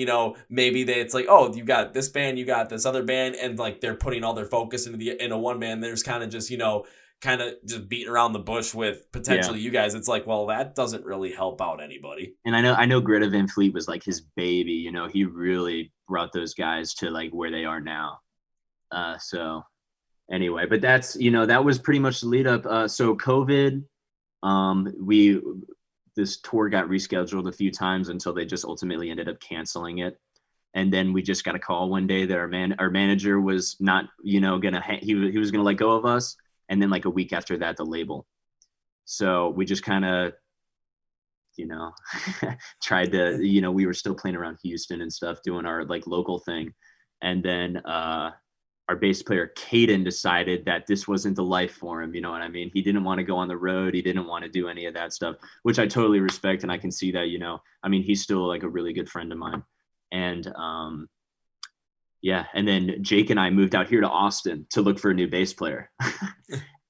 maybe it's like, oh, you got this band, you got this other band, and like they're putting all their focus into one band. There's kind of just kind of just beating around the bush with potentially you guys. It's like, well, that doesn't really help out anybody. And I know Greta Van Fleet was like his baby, he really brought those guys to like where they are now. So anyway, but that's, that was pretty much the lead up. So COVID, this tour got rescheduled a few times until they just ultimately ended up canceling it. And then we just got a call one day that our manager was not, he was gonna let go of us. And then like a week after that, the label. So we just kind of, tried to, we were still playing around Houston and stuff, doing our like local thing. And then our bass player, Caden, decided that this wasn't the life for him. You know what I mean? He didn't want to go on the road. He didn't want to do any of that stuff, which I totally respect. And I can see that, he's still like a really good friend of mine. And yeah, and then Jake and I moved out here to Austin to look for a new bass player.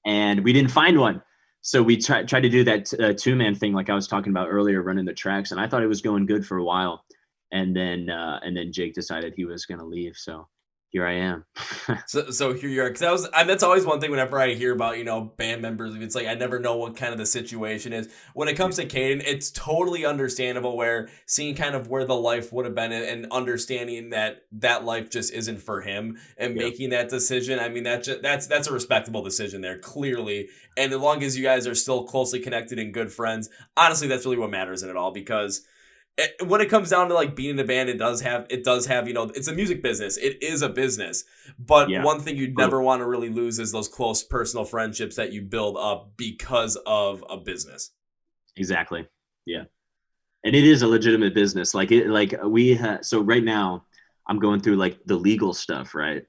And we didn't find one. So we tried to do that two-man thing like I was talking about earlier, running the tracks. And I thought it was going good for a while. And then Jake decided he was going to leave. So here I am. so here you are. Because that's always one thing whenever I hear about, band members. It's like I never know what kind of the situation is. When it comes to Caden, it's totally understandable where seeing kind of where the life would have been and understanding that life just isn't for him and making that decision. I mean, that's a respectable decision there, clearly. And as long as you guys are still closely connected and good friends, honestly, that's really what matters in it all, because when it comes down to like being in a band, it does have, it's a music business. It is a business. But one thing you'd never want to really lose is those close personal friendships that you build up because of a business. Exactly. Yeah. And it is a legitimate business. So right now I'm going through like the legal stuff, right?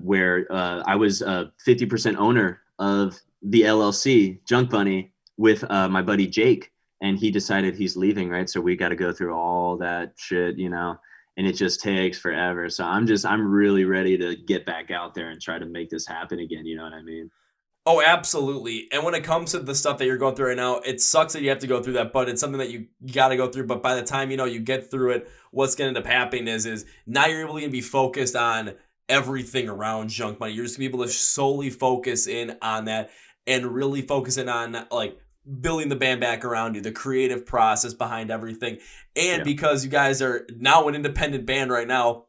Where I was a 50% owner of the LLC, JunkBunny, with my buddy Jake. And he decided he's leaving, right? So we got to go through all that shit, and it just takes forever. So I'm really ready to get back out there and try to make this happen again. You know what I mean? Oh, absolutely. And when it comes to the stuff that you're going through right now, it sucks that you have to go through that, but it's something that you got to go through. But by the time, you get through it, what's going to end up happening is now you're able to be focused on everything around JunkBunny. You're just going to be able to solely focus in on that and really focus in on like building the band back around you, the creative process behind everything. And because you guys are now an independent band right now,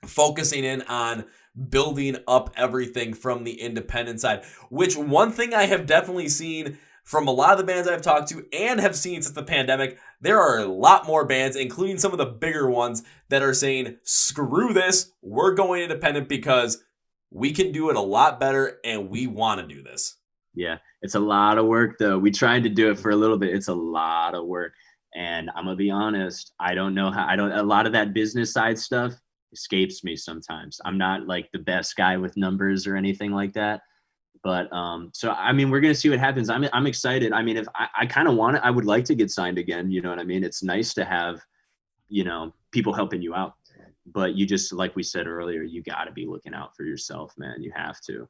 focusing in on building up everything from the independent side, which one thing I have definitely seen from a lot of the bands I've talked to and have seen since the pandemic, there are a lot more bands, including some of the bigger ones, that are saying, screw this, we're going independent because we can do it a lot better and we want to do this. Yeah, it's a lot of work though. We tried to do it for a little bit. It's a lot of work. And I'm gonna be honest, I don't know how, a lot of that business side stuff escapes me sometimes. I'm not like the best guy with numbers or anything like that. But so I mean, we're gonna see what happens. I'm excited. I mean, if I kind of want it, I would like to get signed again. You know what I mean? It's nice to have, people helping you out. But you just, like we said earlier, you got to be looking out for yourself, man. You have to.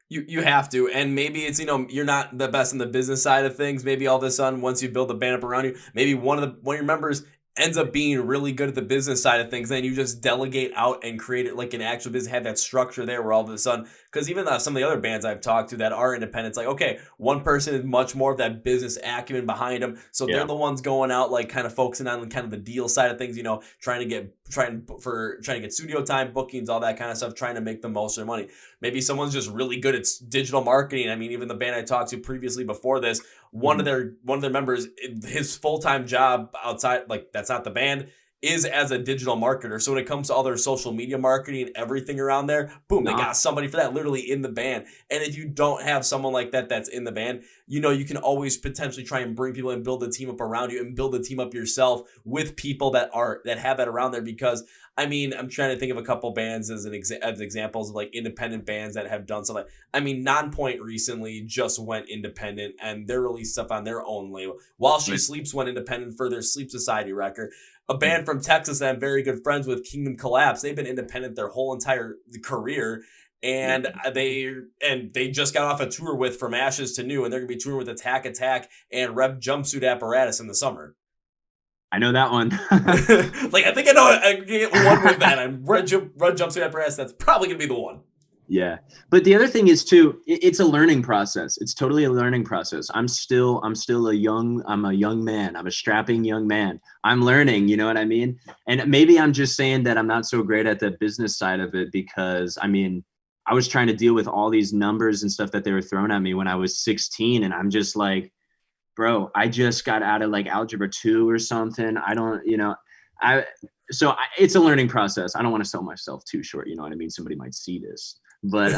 You have to, and maybe it's, you're not the best in the business side of things. Maybe all of a sudden, once you build the band up around you, maybe one of your members ends up being really good at the business side of things. Then you just delegate out and create it like an actual business, have that structure there where all of a sudden, because even some of the other bands I've talked to that are independent, it's like, okay, one person is much more of that business acumen behind them. So they're the ones going out, like kind of focusing on kind of the deal side of things, trying to get studio time, bookings, all that kind of stuff, trying to make the most of their money. Maybe someone's just really good at digital marketing. I mean, even the band I talked to previously before this, one of their members, his full-time job outside, like that's not the band, is as a digital marketer. So when it comes to all their social media marketing, everything around there, boom, they got somebody for that literally in the band. And if you don't have someone like that that's in the band, you can always potentially try and bring people and build a team up around you and build a team up yourself with people that have that around there. Because I mean, I'm trying to think of a couple bands as examples of like independent bands that have done something. I mean, Nonpoint recently just went independent and they're released stuff on their own label. While She Sleeps went independent for their Sleep Society record. A band from Texas that I'm very good friends with, Kingdom Collapse, they've been independent their whole entire career. And they just got off a tour with From Ashes to New, and they're going to be touring with Attack and Rep Jumpsuit Apparatus in the summer. I know that one. Like, I think I know I can get one with that. I'm Red Jumpsuit Apparatus. That's probably going to be the one. Yeah. But the other thing is too, it's a learning process. It's totally a learning process. I'm a young man. I'm a strapping young man. I'm learning, you know what I mean? And maybe I'm just saying that I'm not so great at the business side of it because, I mean, I was trying to deal with all these numbers and stuff that they were throwing at me when I was 16. And I'm just like, bro, I just got out of like algebra 2 or something. I don't, it's a learning process. I don't want to sell myself too short. You know what I mean? Somebody might see this, but,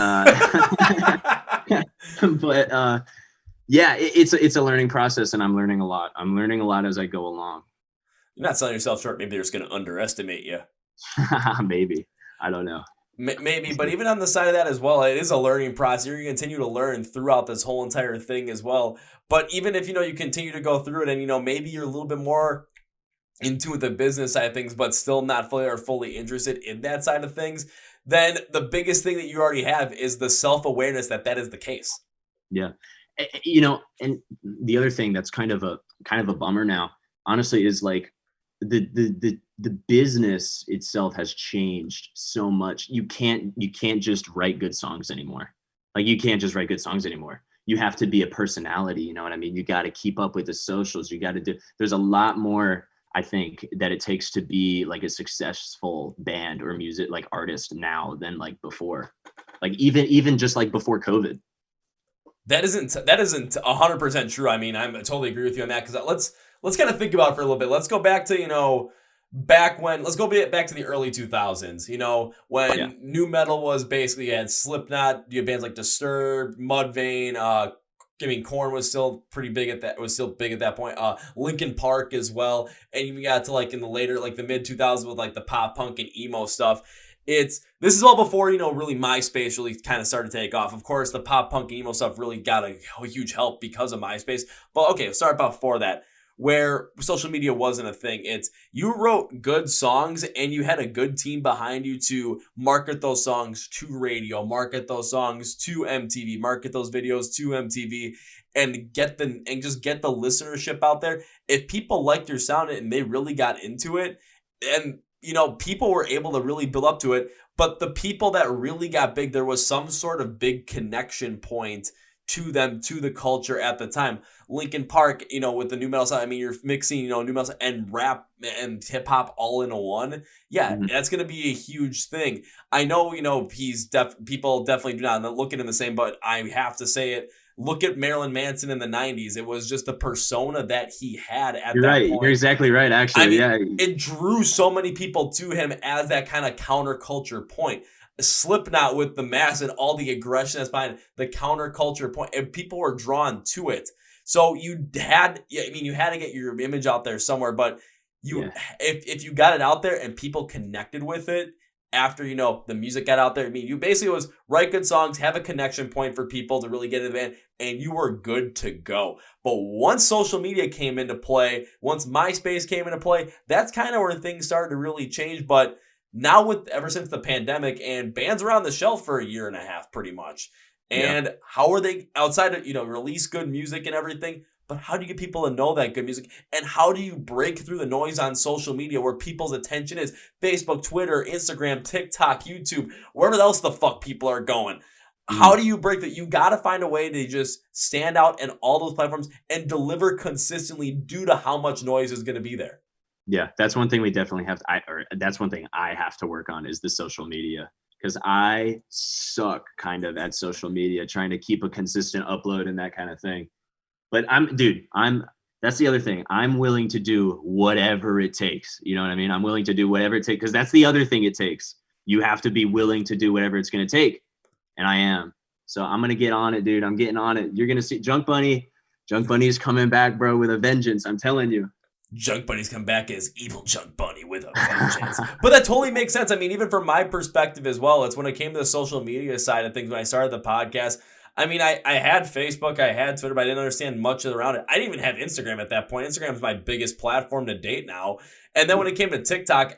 yeah, it's a learning process and I'm learning a lot. I'm learning a lot as I go along. You're not selling yourself short. Maybe they're just going to underestimate you. Maybe. I don't know. Maybe, but even on the side of that as well, it is a learning process. You're going to continue to learn throughout this whole entire thing as well. But even if, you continue to go through it and, maybe you're a little bit more into the business side of things, but still not fully interested in that side of things, then the biggest thing that you already have is the self-awareness that is the case. Yeah. And the other thing that's kind of a bummer now, honestly, is like the business itself has changed so much. You can't just write good songs anymore. Like you can't just write good songs anymore. You have to be a personality. You know what I mean? You got to keep up with the socials. You got to there's a lot more, I think, that it takes to be like a successful band or music like artist now than like before. Like even just like before COVID. That isn't 100% true. I mean, I totally agree with you on that because let's kind of think about it for a little bit. Let's go back to, let's go back to the early 2000s, when new metal was basically, you had Slipknot, you had bands like Disturbed, Mudvayne, Korn was still pretty big at that point. Linkin Park as well. And you got to like in the later, like the mid 2000s with like the pop punk and emo stuff. This is all before, really MySpace really kind of started to take off. Of course, the pop punk emo stuff really got a huge help because of MySpace. But okay, let's start before that. where social media wasn't a thing. It's you wrote good songs and you had a good team behind you to market those songs to radio, market those songs to MTV, market those videos to MTV, and just get the listenership out there. If people liked your sound and they really got into it, and people were able to really build up to it. But the people that really got big, there was some sort of big connection point to them, to the culture at the time. Linkin Park, with the new metal sound, I mean, you're mixing, new metal and rap and hip hop all into one. Yeah, that's going to be a huge thing. I know, people definitely do not look at him the same, but I have to say it. Look at Marilyn Manson in the 90s. It was just the persona that he had at that point. You're exactly right, actually. I mean, it drew so many people to him as that kind of counterculture point. Slipknot with the mask and all the aggression that's behind the counterculture point, and people were drawn to it. So you had to get your image out there somewhere, but if you got it out there and people connected with it after, the music got out there, I mean, you basically was write good songs, have a connection point for people to really get into the band, and you were good to go. But once social media came into play, once MySpace came into play, that's kind of where things started to really change. But now ever since the pandemic, and bands were on the shelf for a year and a half pretty much. And how are they outside of, release good music and everything? But how do you get people to know that good music? And how do you break through the noise on social media where people's attention is? Facebook, Twitter, Instagram, TikTok, YouTube, wherever else the fuck people are going. How do you break that? You got to find a way to just stand out in all those platforms and deliver consistently due to how much noise is going to be there. Yeah, that's one thing we definitely have that's one thing I have to work on is the social media, because I suck kind of at social media, trying to keep a consistent upload and that kind of thing. But that's the other thing. I'm willing to do whatever it takes. You know what I mean? I'm willing to do whatever it takes, because that's the other thing it takes. You have to be willing to do whatever it's going to take. And I am. So I'm going to get on it, dude. I'm getting on it. You're going to see JunkBunny. JunkBunny is coming back, bro, with a vengeance. I'm telling you. JunkBunny's come back as evil JunkBunny with a vengeance. But that totally makes sense. I mean, even from my perspective as well, it's when it came to the social media side of things, when I started the podcast, I mean, I had Facebook, I had Twitter, but I didn't understand much around it. I didn't even have Instagram at that point. Instagram's my biggest platform to date now. And then when it came to TikTok,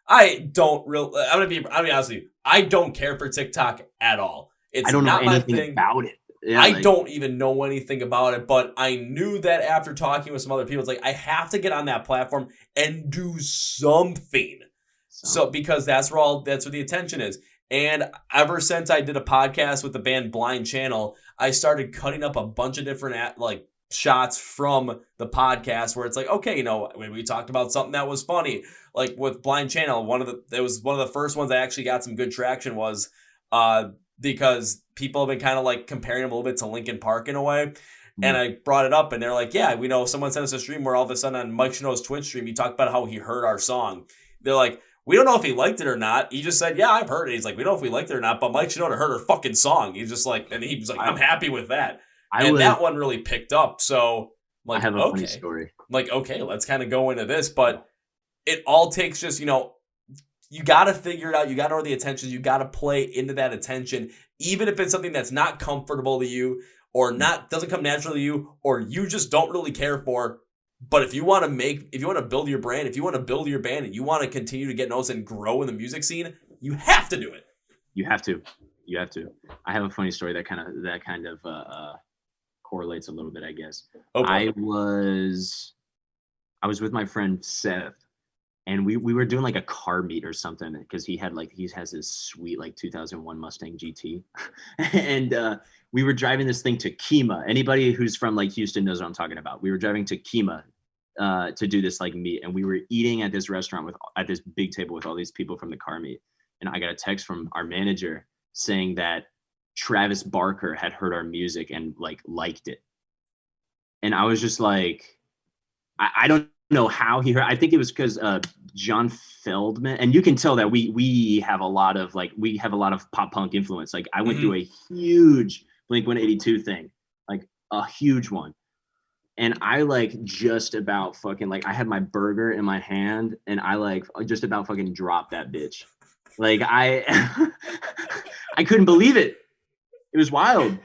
I'm gonna be honest with you. I don't care for TikTok at all. It's I don't not know my anything thing. about it. Yeah, I don't even know anything about it, but I knew that after talking with some other people, it's like, I have to get on that platform and do something. So because that's where the attention is. And ever since I did a podcast with the band Blind Channel, I started cutting up a bunch of different shots from the podcast where it's like, okay, when we talked about something that was funny, like with Blind Channel, it was one of the first ones I actually got some good traction was because people have been kind of like comparing them a little bit to Linkin Park in a way. And I brought it up and they're like, yeah, we know someone sent us a stream where all of a sudden on Mike Shinoda's Twitch stream, he talked about how he heard our song. They're like, we don't know if he liked it or not. He just said, yeah, I've heard it. He's like, we don't know if we liked it or not, but Mike Shinoda heard our fucking song. He's just like, and he was like, I'm happy with that. That one really picked up. So like, I have a funny story. Like, okay, let's kind of go into this, but it all takes just, you got to figure it out. You got to know the attention. You got to play into that attention, even if it's something that's not comfortable to you or doesn't come naturally to you, or you just don't really care for. But if you want to build your brand, if you want to build your band and you want to continue to get noticed and grow in the music scene, you have to do it. You have to. I have a funny story that kind of correlates a little bit, I guess. I was with my friend Seth, and we were doing like a car meet or something, because he has this sweet like 2001 Mustang GT, and we were driving this thing to Kemah. Anybody who's from like Houston knows what I'm talking about. We were driving to Kemah to do this like meet, and we were eating at this restaurant at this big table with all these people from the car meet. And I got a text from our manager saying that Travis Barker had heard our music and liked it. And I was just like, I don't know how he heard. I think it was because John Feldman, and you can tell that we have a lot of pop punk influence. Like I went through a huge Blink-182 thing, like a huge one. And I just about fucking I had my burger in my hand and I just about fucking dropped that bitch. Like I couldn't believe it. It was wild.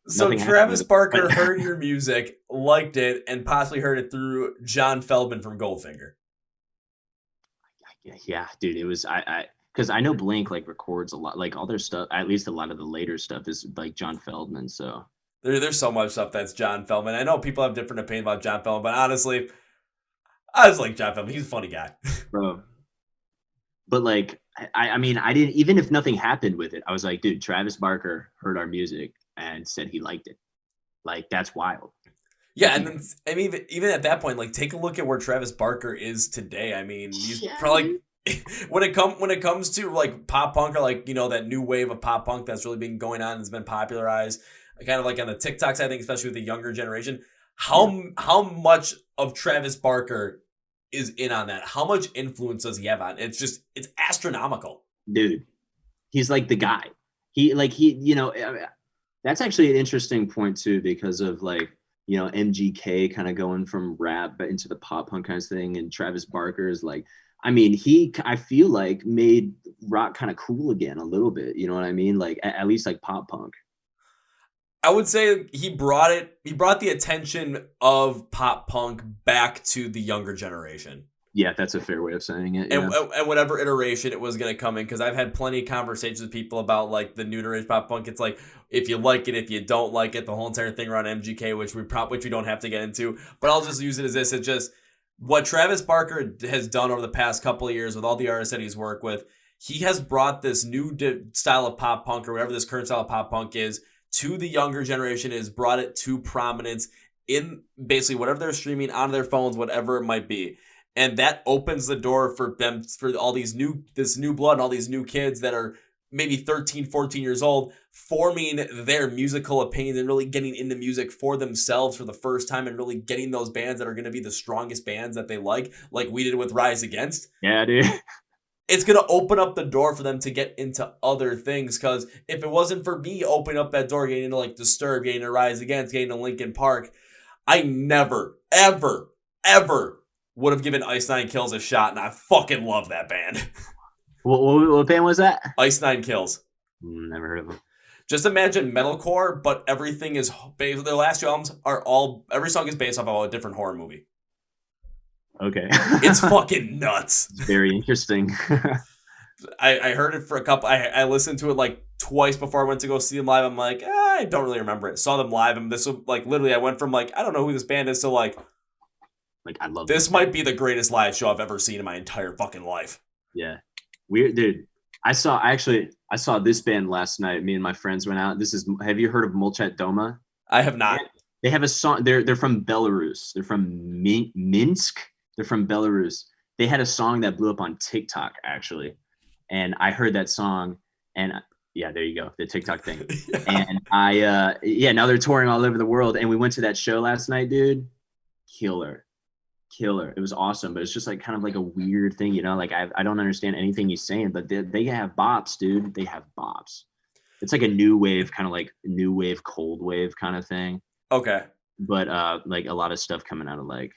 So Nothing happened Travis with it. Barker heard your music, liked it, and possibly heard it through John Feldman from Goldfinger. Yeah, dude, it was because I know Blink like records a lot, like all their stuff. At least a lot of the later stuff is like John Feldman. So There's so much stuff that's John Feldman. I know people have different opinions about John Feldman, but honestly, I just like John Feldman. He's a funny guy. bro, but like I mean, I didn't, even if nothing happened with it, I was like, dude, Travis Barker heard our music and said he liked it. Like, that's wild. Yeah, and then I mean, even at that point, like take a look at where Travis Barker is today. I mean, he's probably when it comes to like pop punk or like, you know, that new wave of pop punk that's really been going on and has been popularized, kind of like on the TikToks, I think, especially with the younger generation. How much of Travis Barker is in on that? How much influence does he have on it? It's astronomical. Dude, he's like the guy. He you know, that's actually an interesting point too, because of like, you know, MGK kind of going from rap into the pop punk kind of thing, and Travis Barker is like, I mean, I feel like made rock kind of cool again a little bit. You know what I mean? Like at least like pop punk. I would say he brought the attention of pop punk back to the younger generation. Yeah, that's a fair way of saying it. Yeah. And whatever iteration it was going to come in, because I've had plenty of conversations with people about like the new iteration pop punk. It's like, if you like it, if you don't like it, the whole entire thing around MGK, which we don't have to get into, but I'll just use it as this. It's just what Travis Barker has done over the past couple of years with all the artists that he's worked with. He has brought this new style of pop punk, or whatever this current style of pop punk is, to the younger generation, has brought it to prominence in basically whatever they're streaming on their phones, whatever it might be. And that opens the door for them, for all this new blood and all these new kids that are maybe 13, 14 years old, forming their musical opinions and really getting into music for themselves for the first time, and really getting those bands that are going to be the strongest bands that they like we did with Rise Against. Yeah, dude. It's going to open up the door for them to get into other things, because if it wasn't for me opening up that door, getting into like Disturbed, getting to Rise Against, getting to Linkin Park, I never, ever, ever would have given Ice Nine Kills a shot, and I fucking love that band. What band was that? Ice Nine Kills. Never heard of them. Just imagine metalcore, but everything is based. Their last two albums every song is based off of a different horror movie. Okay. It's fucking nuts. It's very interesting. I heard it for a couple. I listened to it like twice before I went to go see them live. I'm like, I don't really remember it. Saw them live, and this was like literally, I went from like, I don't know who this band is, to like I love this. Might be the greatest live show I've ever seen in my entire fucking life. Yeah, weird, dude. I saw this band last night. Me and my friends went out. Have you heard of Molchat Doma? I have not. They have a song. They're from Belarus. They're from Minsk. They're from Belarus. They had a song that blew up on TikTok, actually. And I heard that song, and yeah, there you go, the TikTok thing. Yeah. And now they're touring all over the world. And we went to that show last night, dude. Killer. It was awesome, but it's just like kind of like a weird thing, you know? Like I don't understand anything he's saying, but they have bops, dude. They have bops. It's like a new wave, kind of like new wave, cold wave kind of thing. Okay. But like a lot of stuff coming out of like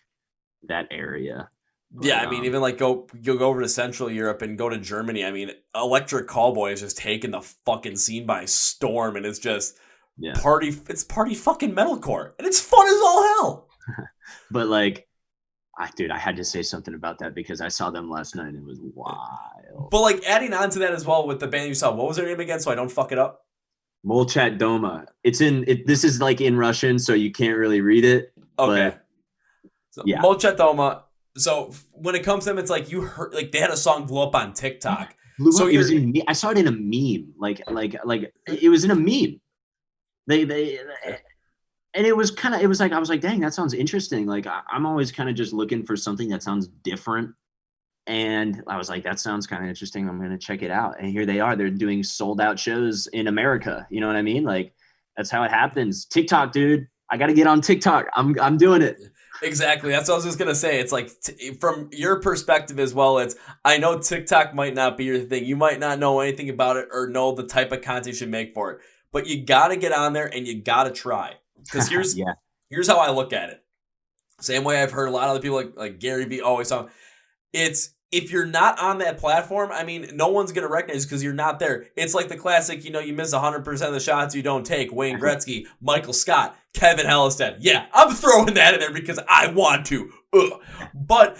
that area. But, yeah, I mean, even like go over to Central Europe and go to Germany. I mean, Electric Callboy is just taking the fucking scene by storm, and it's just party fucking metalcore, and it's fun as all hell. But like, dude, I had to say something about that because I saw them last night and it was wild. But like adding on to that as well with the band you saw, what was their name again, so I don't fuck it up? Molchat Doma. This is like in Russian, so you can't really read it. Okay. So yeah. Molchat Doma. So when it comes to them, it's like you heard, like they had a song blow up on TikTok. I saw it in a meme. Like it was in a meme. They and it was like, I was like, dang, that sounds interesting. Like I'm always kind of just looking for something that sounds different. And I was like, that sounds kind of interesting. I'm going to check it out. And here they are. They're doing sold out shows in America. You know what I mean? Like that's how it happens. TikTok, dude. I got to get on TikTok. I'm doing it. Exactly. That's what I was just going to say. It's like from your perspective as well, I know TikTok might not be your thing. You might not know anything about it or know the type of content you should make for it, but you got to get on there and you got to try. Because here's how I look at it. Same way I've heard a lot of other people like Gary Vee always talk. It's if you're not on that platform, I mean, no one's going to recognize because you're not there. It's like the classic, you know, you miss 100% of the shots you don't take. Wayne Gretzky, Michael Scott, Kevin Hellistead. Yeah, I'm throwing that in there because I want to. Ugh. But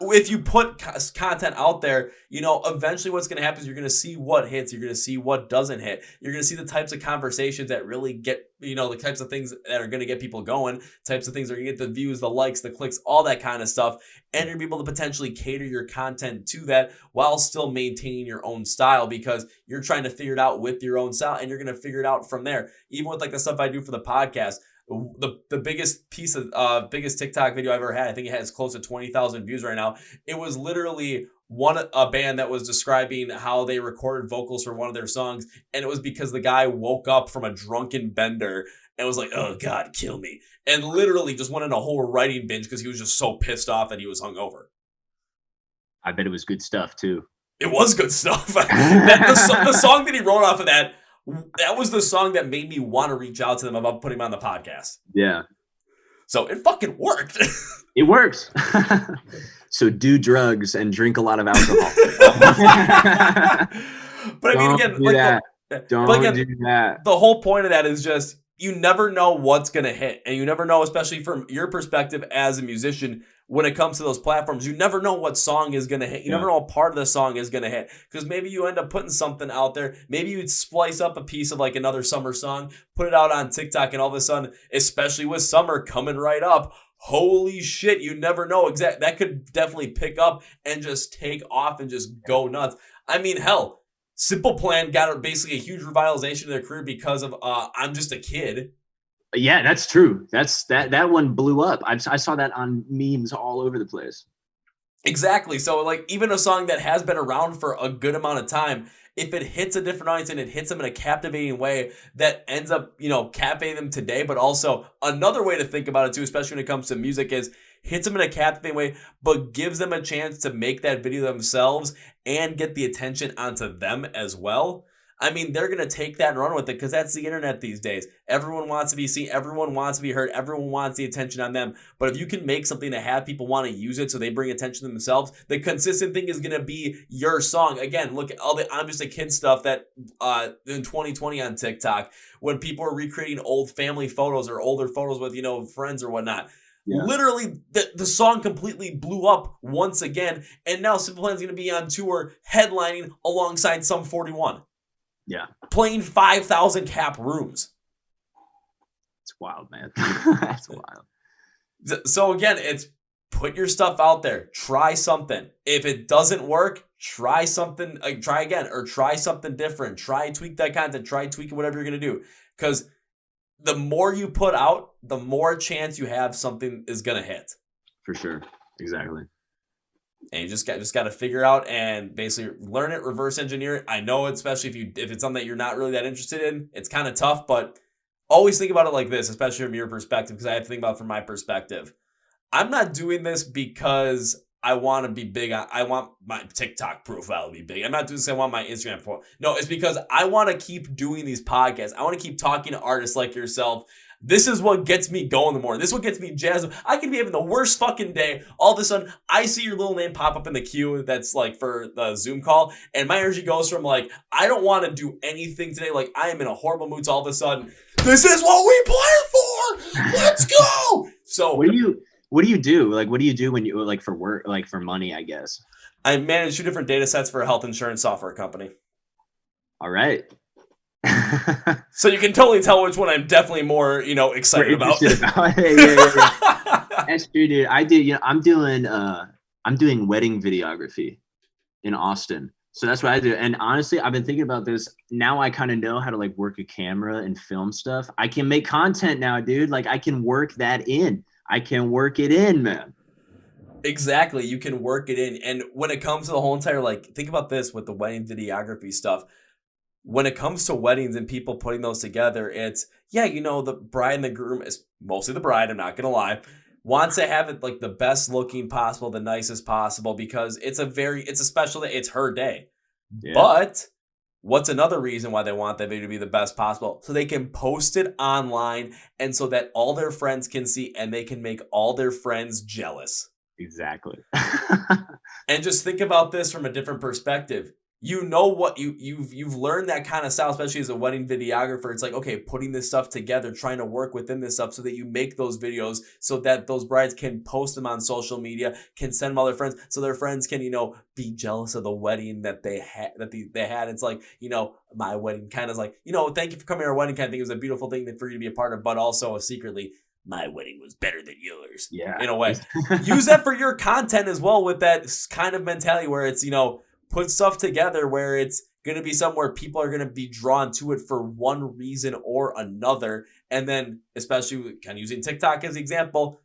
if you put content out there, you know, eventually what's going to happen is you're going to see what hits. You're going to see what doesn't hit. You're going to see the types of conversations that really get, you know, the types of things that are going to get people going, types of things that are going to get the views, the likes, the clicks, all that kind of stuff. And you're going to be able to potentially cater your content to that while still maintaining your own style because you're trying to figure it out with your own style and you're going to figure it out from there. Even with like the stuff I do for the podcast, the biggest piece of biggest TikTok video I've ever had, I think it has close to 20,000 views right now. It was literally a band that was describing how they recorded vocals for one of their songs, and it was because the guy woke up from a drunken bender and was like, "Oh God, kill me," and literally just went on a whole writing binge because he was just so pissed off that he was hungover. I bet it was good stuff too. It was good stuff. the song that he wrote off of that was the song that made me want to reach out to them about putting him on the podcast. Yeah. So it fucking worked. It works. So do drugs and drink a lot of alcohol. But I mean, again, do like that. Don't do that. The whole point of that is just you never know what's going to hit. And you never know, especially from your perspective as a musician, when it comes to those platforms, you never know what song is going to hit. You never know what part of the song is going to hit. Because maybe you end up putting something out there. Maybe you'd splice up a piece of like another summer song, put it out on TikTok, and all of a sudden, especially with summer coming right up, holy shit, you never know. That could definitely pick up and just take off and just go nuts. I mean, hell, Simple Plan got basically a huge revitalization of their career because of I'm Just a Kid. Yeah, that's true. That one blew up. I saw that on memes all over the place. Exactly. So like even a song that has been around for a good amount of time, if it hits a different audience and it hits them in a captivating way that ends up, you know, captivating them today, but also another way to think about it too, especially when it comes to music, is hits them in a captivating way, but gives them a chance to make that video themselves and get the attention onto them as well. I mean, they're going to take that and run with it because that's the internet these days. Everyone wants to be seen. Everyone wants to be heard. Everyone wants the attention on them. But if you can make something to have people want to use it so they bring attention to themselves, the consistent thing is going to be your song. Again, look at all the I'm Just a Kid stuff that in 2020 on TikTok, when people are recreating old family photos or older photos with, you know, friends or whatnot. Yeah. Literally, the song completely blew up once again. And now Simple Plan's going to be on tour headlining alongside Sum 41. Yeah. Playing 5,000 cap rooms. It's wild, man. That's wild. So again, it's put your stuff out there. Try something. If it doesn't work, try something. Try again or try something different. Try tweak that content. Try tweak whatever you're going to do. Because the more you put out, the more chance you have something is going to hit. For sure. Exactly. And you just got to figure out and basically learn it, reverse engineer it. I know, especially if it's something that you're not really that interested in, it's kind of tough, but always think about it like this, especially from your perspective, because I have to think about it from my perspective. I'm not doing this because I want to be big. I want my TikTok profile to be big. I'm not doing this because I want my Instagram profile. No, it's because I want to keep doing these podcasts. I want to keep talking to artists like yourself. This is what gets me going in the morning. This is what gets me jazzed. I can be having the worst fucking day. All of a sudden, I see your little name pop up in the queue that's like for the Zoom call. And my energy goes from like, I don't want to do anything today. Like I am in a horrible mood. So all of a sudden, this is what we planned for. Let's go. So what do you do? Like, what do you do when you like for work, like for money, I guess? I manage 2 different data sets for a health insurance software company. All right. So you can totally tell which one I'm definitely more, you know, excited about. Yeah. That's true, dude. I do. You know, I'm doing wedding videography in Austin. So that's what I do. And honestly, I've been thinking about this. Now I kind of know how to like work a camera and film stuff. I can make content now, dude. Like I can work that in. I can work it in, man. Exactly. You can work it in. And when it comes to the whole entire, like, think about this with the wedding videography stuff. When it comes to weddings and people putting those together, it's, yeah, you know, the bride and the groom is mostly the bride, I'm not going to lie, wants to have it like the best looking possible, the nicest possible, because it's a special day. It's her day. Yeah. But what's another reason why they want that video to be the best possible? So they can post it online and so that all their friends can see and they can make all their friends jealous. Exactly. And just think about this from a different perspective. You know what you've learned that kind of style, especially as a wedding videographer. It's like, okay, putting this stuff together, trying to work within this stuff so that you make those videos so that those brides can post them on social media, can send them all their friends so their friends can, be jealous of the wedding that they had. It's like, my wedding kind of like, thank you for coming to our wedding. Kind of think it was a beautiful thing for you to be a part of, but also secretly, my wedding was better than yours. Yeah. In a way. Use that for your content as well with that kind of mentality where it's, put stuff together where it's going to be somewhere people are going to be drawn to it for one reason or another. And then, especially kind of using TikTok as an example,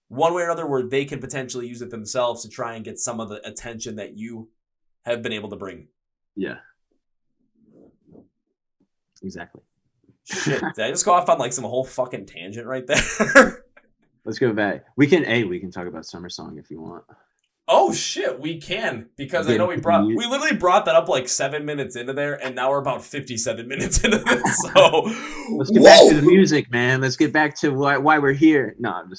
one way or another where they can potentially use it themselves to try and get some of the attention that you have been able to bring. Yeah. Exactly. Shit, did I just go off on like some whole fucking tangent right there? Let's go back. We can talk about Summer Song if you want. Oh shit, we can, because I know we literally brought that up like 7 minutes into there, and now we're about 57 minutes into this. So let's get back to the music, man. Let's get back to why we're here. No, I'm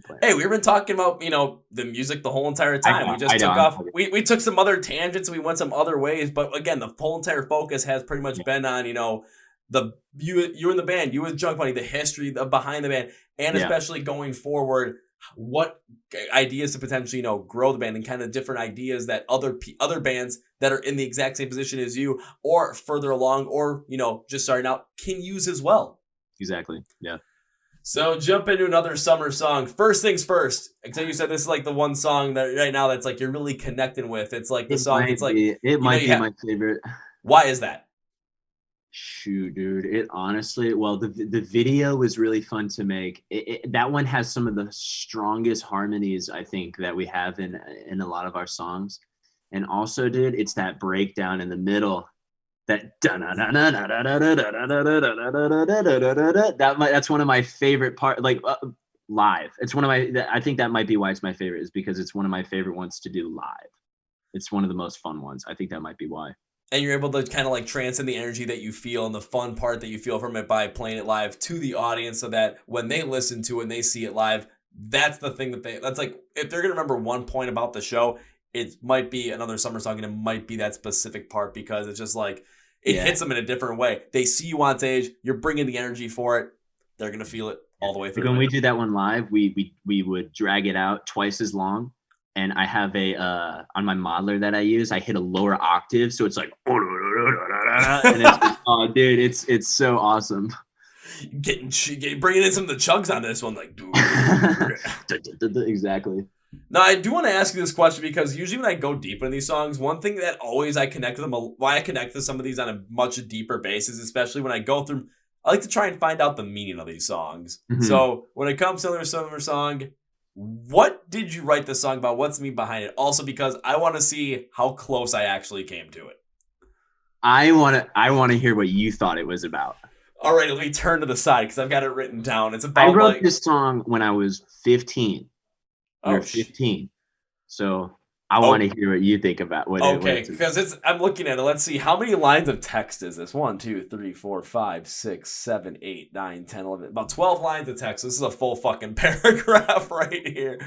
playing. Hey, we've been talking about the music the whole entire time. We just took off. We took some other tangents. We went some other ways, but again, the whole entire focus has pretty much been on you and the band, you with JunkBunny, the history behind the band, and especially going forward, what ideas to potentially grow the band and kind of different ideas that other bands that are in the exact same position as you or further along or just starting out can use as well. Exactly. Yeah. So jump into another summer song. First things first. Until you said this is like the one song that right now that's like you're really connecting with. It's like the song. It's like it might be my favorite. Why is that? Shoot, dude. It honestly, well, the video was really fun to make. That one has some of the strongest harmonies I think that we have in a lot of our songs. And also, dude, it's that breakdown in the middle. That's one of my favorite parts, like live. It's one of I think that might be why it's my favorite, is because it's one of my favorite ones to do live. It's one of the most fun ones. I think that might be why. And you're able to kind of like transcend the energy that you feel and the fun part that you feel from it by playing it live to the audience so that when they listen to it and they see it live, that's the thing that's like, if they're going to remember one point about the show, it might be another summer song and it might be that specific part because it's just like, it hits them in a different way. They see you on stage, you're bringing the energy for it. They're going to feel it all the way through. When we do that one live, we would drag it out twice as long. And I have on my modeler that I use, I hit a lower octave. So it's like, and it's just, oh, dude, it's so awesome. Bringing in some of the chugs on this one. Like, exactly. Now, I do want to ask you this question because usually when I go deep into these songs, one thing that always I connect with them, why I connect to some of these on a much deeper basis, especially when I go through, I like to try and find out the meaning of these songs. Mm-hmm. So when it comes to another summer song, what did you write this song about? What's the meaning behind it? Also, because I want to see how close I actually came to it. I want to hear what you thought it was about. All right, let me turn to the side because I've got it written down. It's about. I wrote this song when I was 15. You're 15, so I want to hear what you think about what. Okay, because I'm looking at it. Let's see, how many lines of text is this? 1, 2, 3, 4, 5, 6, 7, 8, 9, 10, 11. About 12 lines of text. This is a full fucking paragraph right here.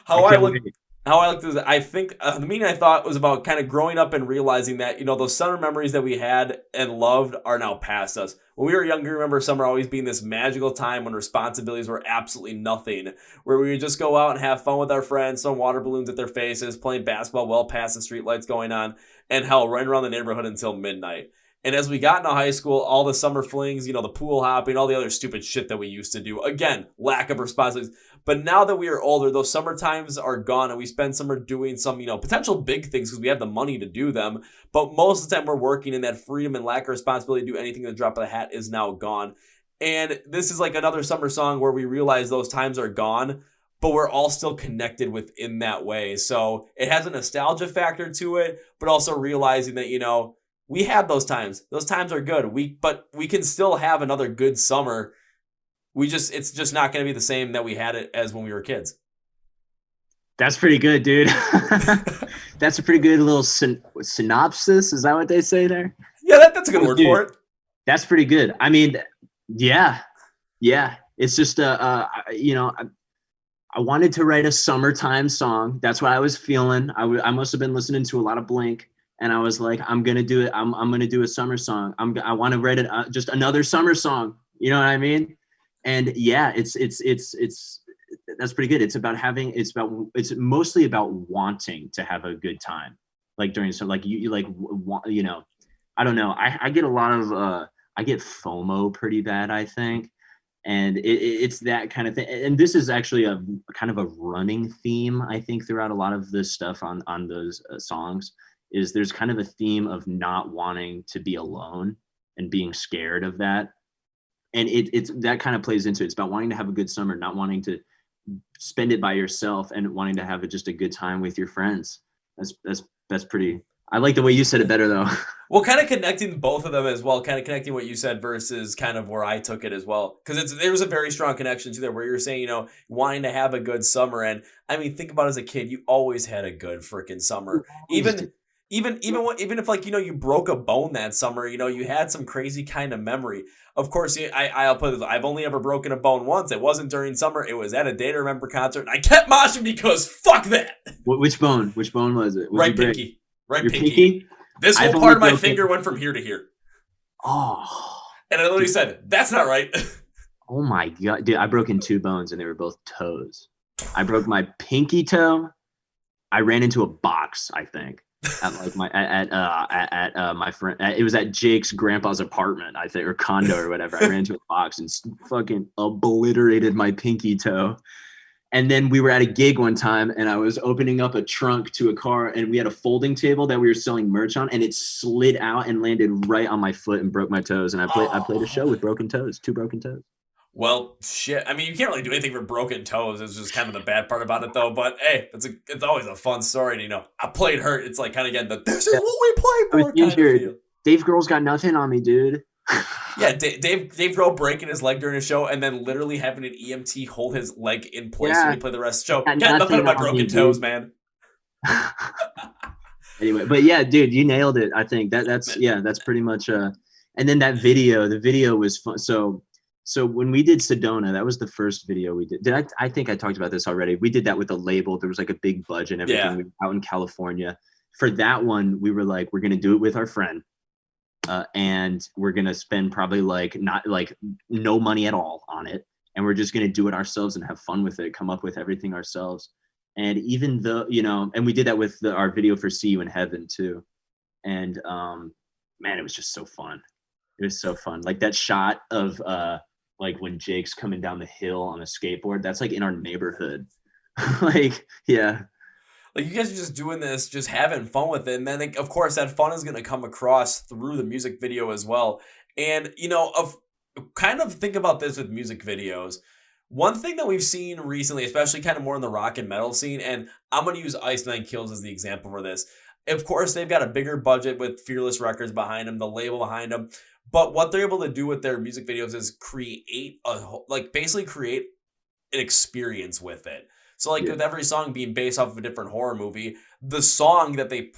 How I looked at this, I think the meaning I thought was about kind of growing up and realizing that, those summer memories that we had and loved are now past us. When we were younger, remember summer always being this magical time when responsibilities were absolutely nothing, where we would just go out and have fun with our friends, throwing water balloons at their faces, playing basketball well past the street lights going on, and hell, running around the neighborhood until midnight. And as we got into high school, all the summer flings, the pool hopping, all the other stupid shit that we used to do. Again, lack of responsibilities. But now that we are older, those summer times are gone and we spend summer doing some, potential big things because we have the money to do them. But most of the time we're working, and that freedom and lack of responsibility to do anything in the drop of the hat is now gone. And this is like another summer song where we realize those times are gone, but we're all still connected within that way. So it has a nostalgia factor to it, but also realizing that, we had those times. Those times are good. But we can still have another good summer. It's just not going to be the same that we had it as when we were kids. That's pretty good, dude. That's a pretty good little synopsis. Is that what they say there? Yeah, that's a good word for it. That's pretty good. I mean, yeah. It's just, I wanted to write a summertime song. That's what I was feeling. I must have been listening to a lot of Blink, and I was like, I'm gonna do it. I'm gonna do a summer song. I want to write it just another summer song. You know what I mean? And yeah, it's that's pretty good. It's mostly about wanting to have a good time, like during so like you like want, you know, I don't know. I get a lot of I get FOMO pretty bad, I think. And it's that kind of thing. And this is actually a kind of a running theme, I think, throughout a lot of this stuff on those songs, is there's kind of a theme of not wanting to be alone and being scared of that. And it's that kind of plays into it. It's about wanting to have a good summer, not wanting to spend it by yourself, and wanting to have just a good time with your friends. That's pretty. I like the way you said it better though. Well, kind of connecting both of them as well, kind of connecting what you said versus kind of where I took it as well. Because there was a very strong connection to there where you're saying, you know, wanting to have a good summer. And I mean, think about it, as a kid, you always had a good freaking summer. Even if like, you know, you broke a bone that summer, you know, you had some crazy kind of memory. Of course, I'll put this, I've only ever broken a bone once. It wasn't during summer. It was at a Day to Remember concert. And I kept moshing because fuck that. Which bone? Which bone was it? Right pinky. Right Your pinky. This whole part of my finger went from here to here. Oh. And I literally said, that's not right. Oh my God. Dude, I broke in 2 bones and they were both toes. I broke my pinky toe. I ran into a box, I think. At like my friend, it was at Jake's grandpa's apartment, I think, or condo or whatever. I ran into a box and fucking obliterated my pinky toe. And then we were at a gig one time and I was opening up a trunk to a car and we had a folding table that we were selling merch on, and it slid out and landed right on my foot and broke my toes. And I played a show with broken toes, 2 broken toes. Well, shit. I mean, you can't really do anything for broken toes. It's just kind of the bad part about it, though. But hey, it's always a fun story. To, you know, I played hurt. It's like kind of getting this is what we play for. Kind of feel. Dave Grohl's got nothing on me, dude. Yeah, Dave Grohl breaking his leg during a show and then literally having an EMT hold his leg in place when he played the rest of the show. Got nothing on my broken toes, man. Anyway, but yeah, dude, you nailed it. I think that's pretty much. And then that video, the video was fun. So when we did Sedona, that was the first video we did. I think I talked about this already. We did that with a label. There was like a big budget and everything. Yeah. We were out in California. For that one, we were like, we're going to do it with our friend. And we're going to spend probably no money at all on it. And we're just going to do it ourselves and have fun with it, come up with everything ourselves. And even though, you know, and we did that with our video for See You in Heaven too. And man, it was just so fun. It was so fun. Like that shot of like when Jake's coming down the hill on a skateboard, that's like in our neighborhood. Like, yeah. Like, you guys are just doing this, just having fun with it. And then, of course, that fun is going to come across through the music video as well. And, you know, kind of think about this with music videos. One thing that we've seen recently, especially kind of more in the rock and metal scene, and I'm going to use Ice Nine Kills as the example for this. Of course, they've got a bigger budget with Fearless Records behind them, the label behind them. But what they're able to do with their music videos is basically create an experience with it. So like with every song being based off of a different horror movie, the song that they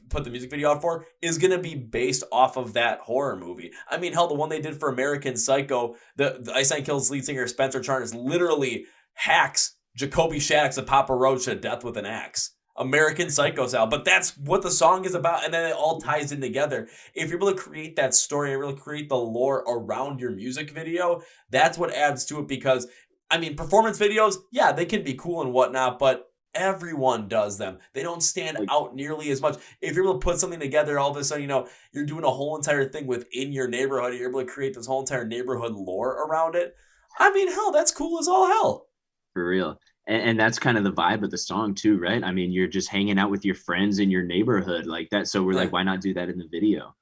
put the music video out for is going to be based off of that horror movie. I mean, hell, the one they did for American Psycho, the Ice Nine Kills lead singer Spencer Charnas literally hacks Jacoby Shaddix and Papa Roach to death with an axe. American Psycho style. But that's what the song is about, and then it all ties in together. If you're able to create that story and really create the lore around your music video, that's what adds to it. Because I mean, performance videos, yeah, they can be cool and whatnot, but everyone does them. They don't stand out nearly as much. If you're able to put something together, all of a sudden, you know, you're doing a whole entire thing within your neighborhood, and you're able to create this whole entire neighborhood lore around it. I mean, hell, that's cool as all hell. For real. And that's kind of the vibe of the song too, right? I mean, you're just hanging out with your friends in your neighborhood like that. So we're like, why not do that in the video?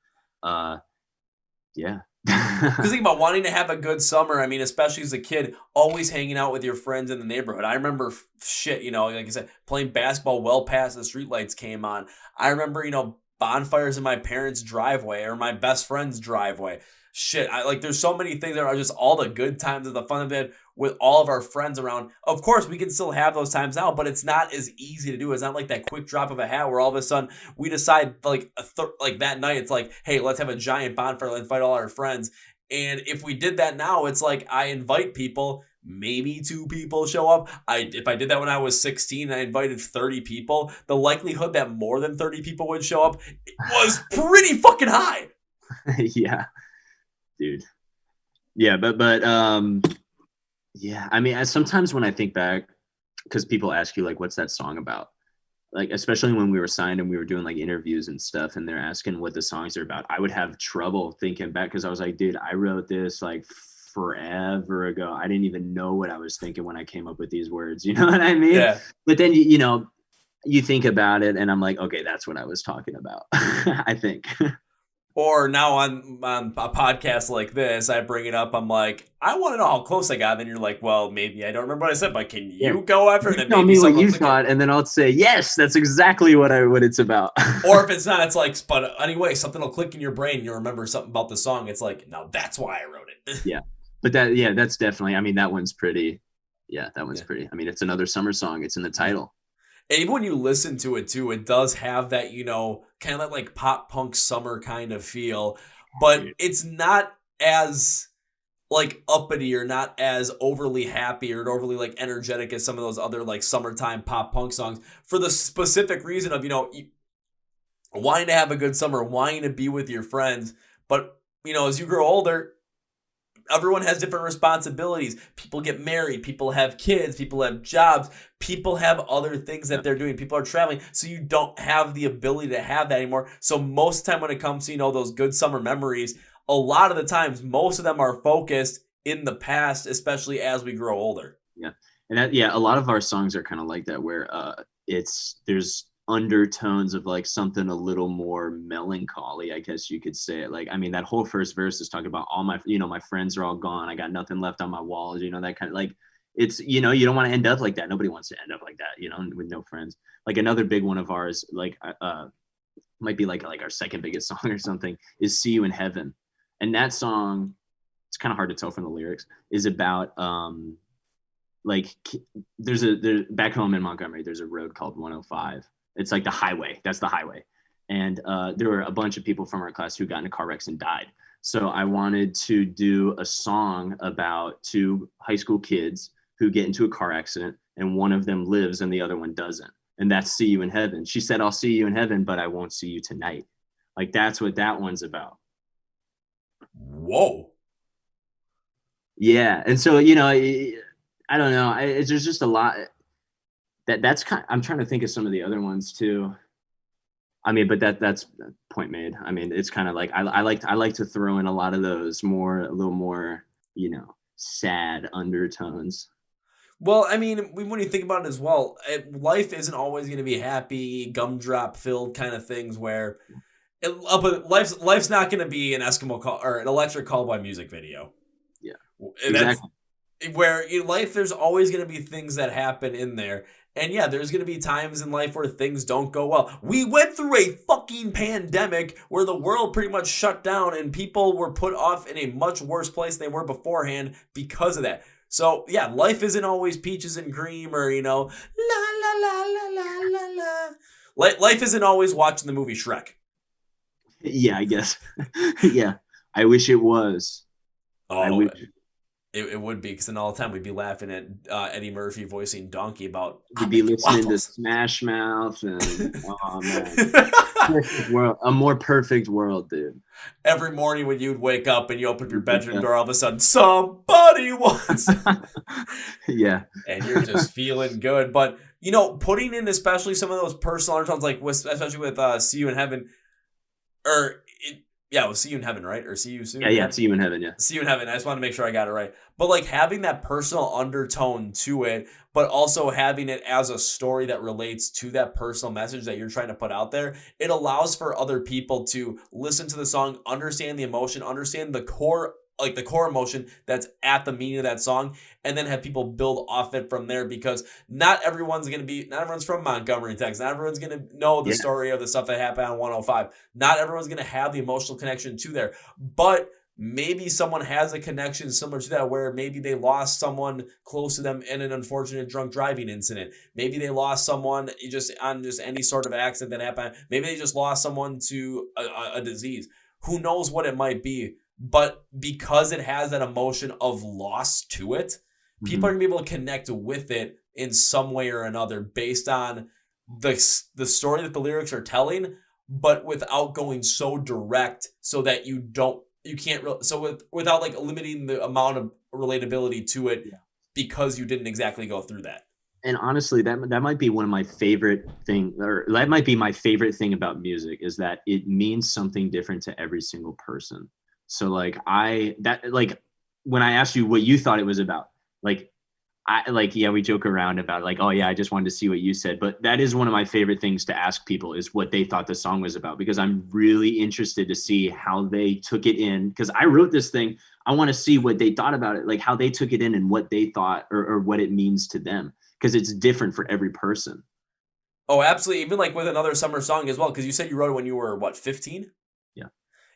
Yeah. Because think about wanting to have a good summer. I mean, especially as a kid, always hanging out with your friends in the neighborhood. I remember you know, like I said, playing basketball well past the streetlights came on. I remember, you know, bonfires in my parents' driveway or my best friend's driveway. Shit, there's so many things that are just all the good times and the fun of it with all of our friends around. Of course, we can still have those times now, but it's not as easy to do. It's not like that quick drop of a hat where all of a sudden we decide like that night, it's like, hey, let's have a giant bonfire, let's invite all our friends. And if we did that now, it's like I invite people, maybe 2 people show up. If I did that when I was 16 and I invited 30 people, the likelihood that more than 30 people would show up was pretty fucking high. Yeah, dude. Yeah, but yeah, I mean, sometimes when I think back, because people ask you like, what's that song about? Like, especially when we were signed and we were doing like interviews and stuff, and they're asking what the songs are about, I would have trouble thinking back, because I was like, dude, I wrote this like forever ago. I didn't even know what I was thinking when I came up with these words. You know what I mean? Yeah. But then, you know, you think about it and I'm like, okay, that's what I was talking about. I think. Or now on a podcast like this, I bring it up. I'm like, I want to know how close I got. And then you're like, well, maybe I don't remember what I said, but can you go after it? You tell me what you thought, and then I'll say, yes, that's exactly what it's about. Or if it's not, it's like, but anyway, something will click in your brain and you'll remember something about the song. It's like, no, that's why I wrote it. Yeah. But that's definitely, I mean, that one's pretty. Yeah, that one's pretty. I mean, it's another summer song. It's in the title. And even when you listen to it too, it does have that, you know, kind of that like pop punk summer kind of feel, but it's not as like uppity or not as overly happy or overly like energetic as some of those other like summertime pop punk songs, for the specific reason of, you know, wanting to have a good summer, wanting to be with your friends. But, you know, as you grow older, everyone has different responsibilities. People get married, people have kids, people have jobs, people have other things that they're doing, people are traveling, so you don't have the ability to have that anymore. So most of the time when it comes to, you know, those good summer memories, a lot of the times, most of them are focused in the past, especially as we grow older. Yeah. And that, a lot of our songs are kind of like that, where there's undertones of like something a little more melancholy, I guess you could say it. Like, I mean, that whole first verse is talking about all my, you know, my friends are all gone, I got nothing left on my walls, you know, that kind of like, it's, you know, you don't want to end up like that. Nobody wants to end up like that, you know, with no friends. Like another big one of ours, like might be like our second biggest song or something, is See You in Heaven. And that song, it's kind of hard to tell from the lyrics, is about like there's back home in Montgomery, there's a road called 105. It's like the highway. That's the highway. And there were a bunch of people from our class who got into car wrecks and died. So I wanted to do a song about 2 high school kids who get into a car accident, and one of them lives and the other one doesn't. And that's See You in Heaven. She said, I'll see you in heaven, but I won't see you tonight. Like, that's what that one's about. Whoa. Yeah. And so, you know, I don't know. There's just a lot. That's kind of, I'm trying to think of some of the other ones too. I mean, but that's point made. I mean, it's kind of like I like to throw in a lot of those a little more, you know, sad undertones. Well, I mean, when you think about it as well, life isn't always going to be happy, gumdrop filled kind of things where but life's not going to be an Eskimo call or an Electric Callboy music video. Yeah, exactly. Where in life, there's always going to be things that happen in there. And yeah, there's going to be times in life where things don't go well. We went through a fucking pandemic where the world pretty much shut down and people were put off in a much worse place than they were beforehand because of that. So yeah, life isn't always peaches and cream or, you know, la la la la la la la. Life isn't always watching the movie Shrek. Yeah, I guess. Yeah, I wish it was. Oh, I wish. It would be, because then all the time we'd be laughing at Eddie Murphy voicing Donkey about. We'd be listening to Smash Mouth and oh man, perfect world, a more perfect world, dude. Every morning when you'd wake up and you open your bedroom door, all of a sudden somebody wants. Yeah, and you're just feeling good. But you know, putting in especially some of those personal undertones, like especially with "See You in Heaven," we'll See You in Heaven, right? Or See You Soon? Yeah, See You in Heaven, yeah. See You in Heaven. I just want to make sure I got it right. But like having that personal undertone to it, but also having it as a story that relates to that personal message that you're trying to put out there, it allows for other people to listen to the song, understand the emotion, understand the core emotion that's at the meaning of that song, and then have people build off it from there, because not everyone's from Montgomery, Texas. Not everyone's going to know the story of the stuff that happened on 105. Not everyone's going to have the emotional connection to there, but maybe someone has a connection similar to that, where maybe they lost someone close to them in an unfortunate drunk driving incident. Maybe they lost someone just any sort of accident that happened. Maybe they just lost someone to a disease. Who knows what it might be? But because it has that emotion of loss to it, people are going to be able to connect with it in some way or another based on the story that the lyrics are telling, but without going so direct so that without like limiting the amount of relatability to it because you didn't exactly go through that. And honestly, that might be one of my favorite thing, or that might be my favorite thing about music, is that it means something different to every single person. So like when I asked you what you thought it was about, we joke around about like, oh yeah, I just wanted to see what you said. But that is one of my favorite things to ask people, is what they thought the song was about, because I'm really interested to see how they took it in. Because I wrote this thing, I want to see what they thought about it, like how they took it in and what they thought or what it means to them. Because it's different for every person. Oh, absolutely. Even like with another summer song as well. Because you said you wrote it when you were, 15? Yeah.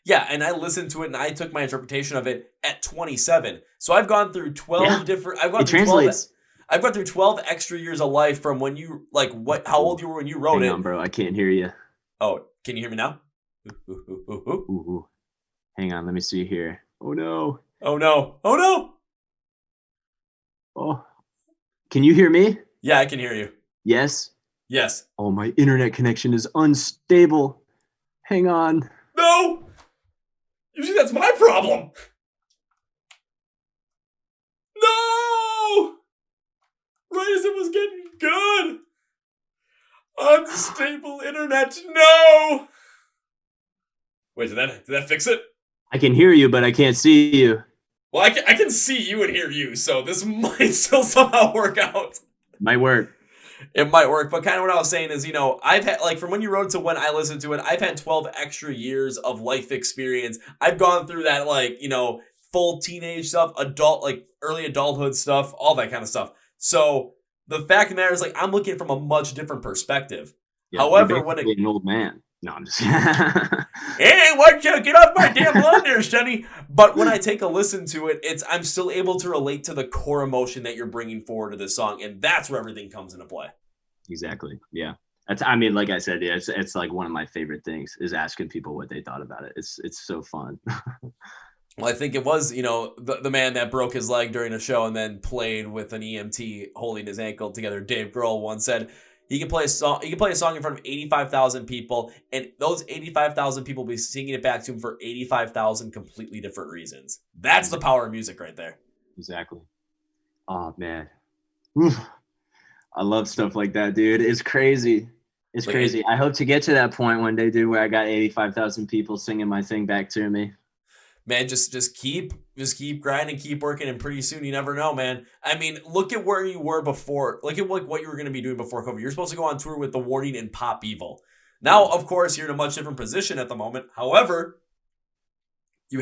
Yeah, and I listened to it and I took my interpretation of it at 27. So I've gone through 12 different... I've gone through 12 extra years of life from when you... how old you were when you wrote it. Hang on, bro. I can't hear you. Oh, can you hear me now? Ooh. Hang on. Let me see here. Oh, no. Oh, no. Oh, no. Oh. Can you hear me? Yeah, I can hear you. Yes? Yes. Oh, my internet connection is unstable. Hang on. No! Usually that's my problem. No! Right as it was getting good. Unstable internet. No! Wait, did that fix it? I can hear you, but I can't see you. Well, I can see you and hear you, so this might still somehow work out. Might work. It might work, but kind of what I was saying is, I've had, from when you wrote to when I listened to it, I've had 12 extra years of life experience. I've gone through that, full teenage stuff, early adulthood stuff, all that kind of stuff. So the fact of the matter is, I'm looking from a much different perspective. Yeah, however, when an old man. No, I'm just... Hey, why'd you get off my damn lawn there, Sonny? But when I take a listen to it, I'm still able to relate to the core emotion that you're bringing forward to this song, and that's where everything comes into play. Exactly. Yeah. Like I said, yeah, it's like one of my favorite things is asking people what they thought about it. It's so fun. Well, I think it was, the man that broke his leg during a show and then played with an EMT holding his ankle together. Dave Grohl once said, he can play a song in front of 85,000 people, and those 85,000 people will be singing it back to him for 85,000 completely different reasons. That's the power of music right there. Exactly. Oh, man. Oof. I love stuff like that, dude. It's crazy. It's crazy. I hope to get to that point one day, dude, where I got 85,000 people singing my thing back to me. Man, just keep grinding, keep working, and pretty soon you never know, man. I mean, look at where you were before. Look at what you were going to be doing before COVID. You're supposed to go on tour with The Warning and Pop Evil. Now, of course, you're in a much different position at the moment. However, you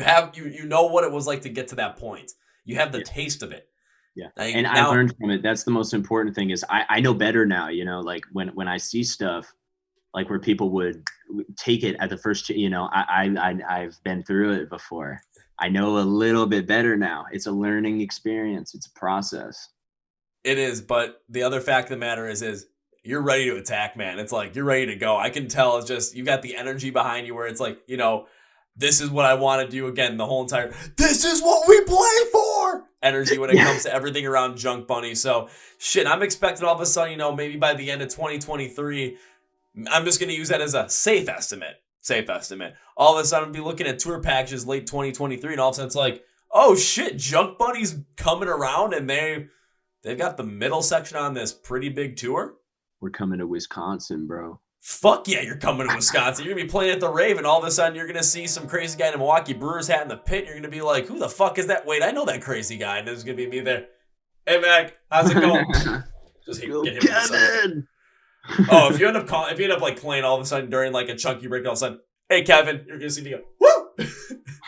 know what it was like to get to that point. You have the taste of it. Yeah, I learned from it. That's the most important thing is I know better now, when I see stuff like where people would take it at the first, I've been through it before. I know a little bit better now. It's a learning experience. It's a process. It is, but the other fact of the matter is you're ready to attack, man. It's like you're ready to go. I can tell. It's just you got the energy behind you where it's like, this is what I want to do again. The whole entire, this is what we play for energy when it comes to everything around JunkBunny. So shit, I'm expecting all of a sudden, maybe by the end of 2023, I'm just going to use that as a safe estimate. All of a sudden, I'll be looking at tour packages late 2023, and all of a sudden it's like, oh shit, JunkBunny's coming around, and they've got the middle section on this pretty big tour. We're coming to Wisconsin, bro. Fuck yeah, you're coming to Wisconsin. You're going to be playing at the Rave, and all of a sudden you're going to see some crazy guy in a Milwaukee Brewers hat in the pit, and you're going to be like, who the fuck is that? Wait, I know that crazy guy, and there's going to be me there. Hey, Mac, how's it going? Just get him Kevin! Oh, if you end up playing all of a sudden during a chunky break, all of a sudden, hey Kevin, you're gonna see me go, woo!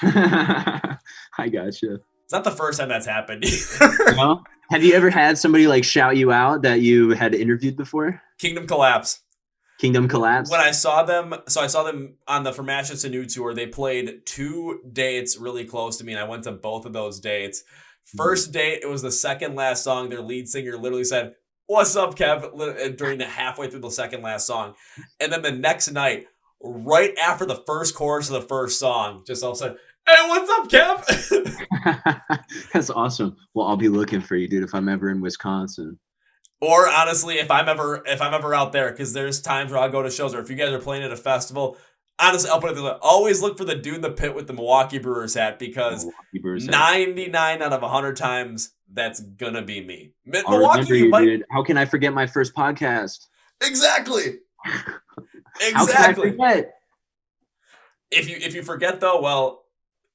I gotcha. It's not the first time that's happened. No? Have you ever had somebody shout you out that you had interviewed before? Kingdom Collapse. When I saw them on the From Ashes to New tour. They played 2 dates really close to me, and I went to both of those dates. First date, it was the second last song. Their lead singer literally said, "What's up, Kev?" during the halfway through the second last song. And then the next night, right after the first chorus of the first song, just all of a sudden, Hey, what's up, Kev? That's awesome. Well, I'll be looking for you, dude, if I'm ever in Wisconsin. Or honestly, if I'm ever out there, because there's times where I'll go to shows, or if you guys are playing at a festival, honestly, I'll put it this way: always look for the dude in the pit with the Milwaukee Brewers hat, because 99 out of 100 times that's gonna be me. I'll remember you, dude. How can I forget my first podcast? Exactly. How can I forget? If you forget though, well,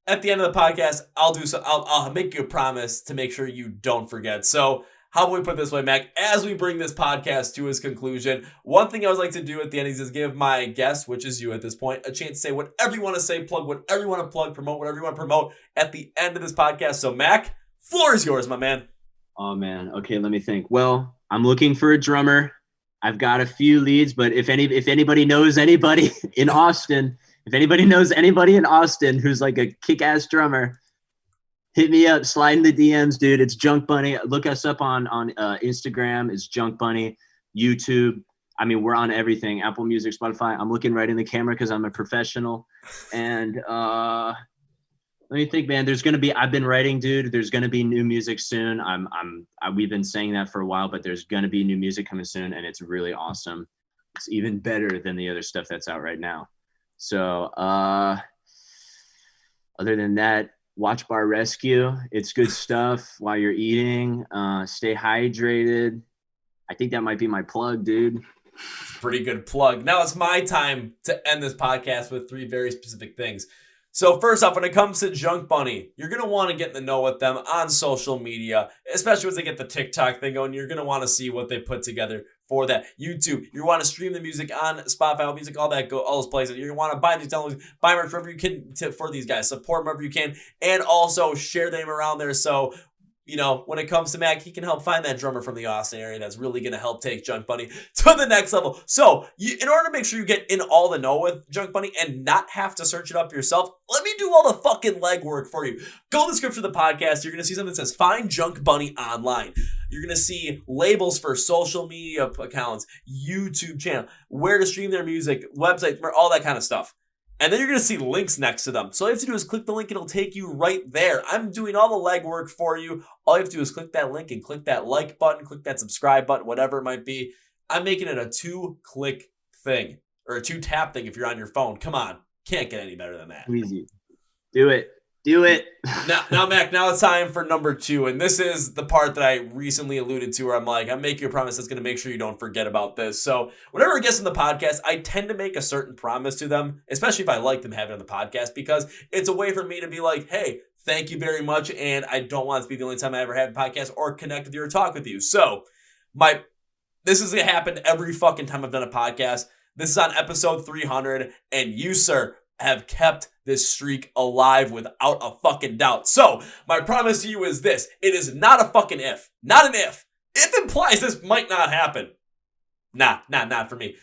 at the end of the podcast, I'll make you a promise to make sure you don't forget. So how about we put it this way, Mac? As we bring this podcast to its conclusion, one thing I always like to do at the end is give my guest, which is you at this point, a chance to say whatever you want to say, plug whatever you want to plug, promote whatever you want to promote at the end of this podcast. So Mac, floor is yours, my man. Oh man. Okay, let me think. Well, I'm looking for a drummer. I've got a few leads, but if anybody knows anybody in Austin, who's like a kick-ass drummer, hit me up, slide in the DMs, dude. It's JunkBunny. Look us up on Instagram. It's JunkBunny. YouTube. I mean, we're on everything. Apple Music, Spotify. I'm looking right in the camera because I'm a professional. And let me think, man. I've been writing, dude. There's gonna be new music soon. We've been saying that for a while, but there's gonna be new music coming soon, and it's really awesome. It's even better than the other stuff that's out right now. So, other than that, watch Bar Rescue. It's good stuff while you're eating. Stay hydrated. I think that might be my plug, dude. Pretty good plug. Now it's my time to end this podcast with 3 very specific things. So first off, when it comes to JunkBunny, you're going to want to get in the know with them on social media, especially once they get the TikTok thing going. You're going to want to see what they put together for that. YouTube, you want to stream the music on Spotify, Apple Music, all those places. You're going to want to buy these downloads, buy merch wherever you can for these guys. Support them wherever you can, and also share them around there. So, you know, when it comes to Mac, he can help find that drummer from the Austin area that's really going to help take JunkBunny to the next level. So, in order to make sure you get in all the know with JunkBunny and not have to search it up yourself, let me do all the fucking legwork for you. Go to the description of the podcast. You're going to see something that says Find JunkBunny Online. You're going to see labels for social media accounts, YouTube channel, where to stream their music, websites, all that kind of stuff. And then you're going to see links next to them. So all you have to do is click the link. It'll take you right there. I'm doing all the legwork for you. All you have to do is click that link and click that like button, click that subscribe button, whatever it might be. I'm making it a 2-click thing, or a 2-tap thing if you're on your phone. Come on. Can't get any better than that. Easy. Do it. Do it. Now, Mac, now it's time for number 2. And this is the part that I recently alluded to where I'm like, I'm making you a promise that's going to make sure you don't forget about this. So whenever I guest on the podcast, I tend to make a certain promise to them, especially if I like them having it on the podcast, because it's a way for me to be like, hey, thank you very much. And I don't want it to be the only time I ever have a podcast or connect with you or talk with you. So this is going to happen every fucking time I've done a podcast. This is on episode 300. And you, sir, have kept this streak alive without a fucking doubt. So my promise to you is this. It is not a fucking if. Not an if. If implies this might not happen. Not for me.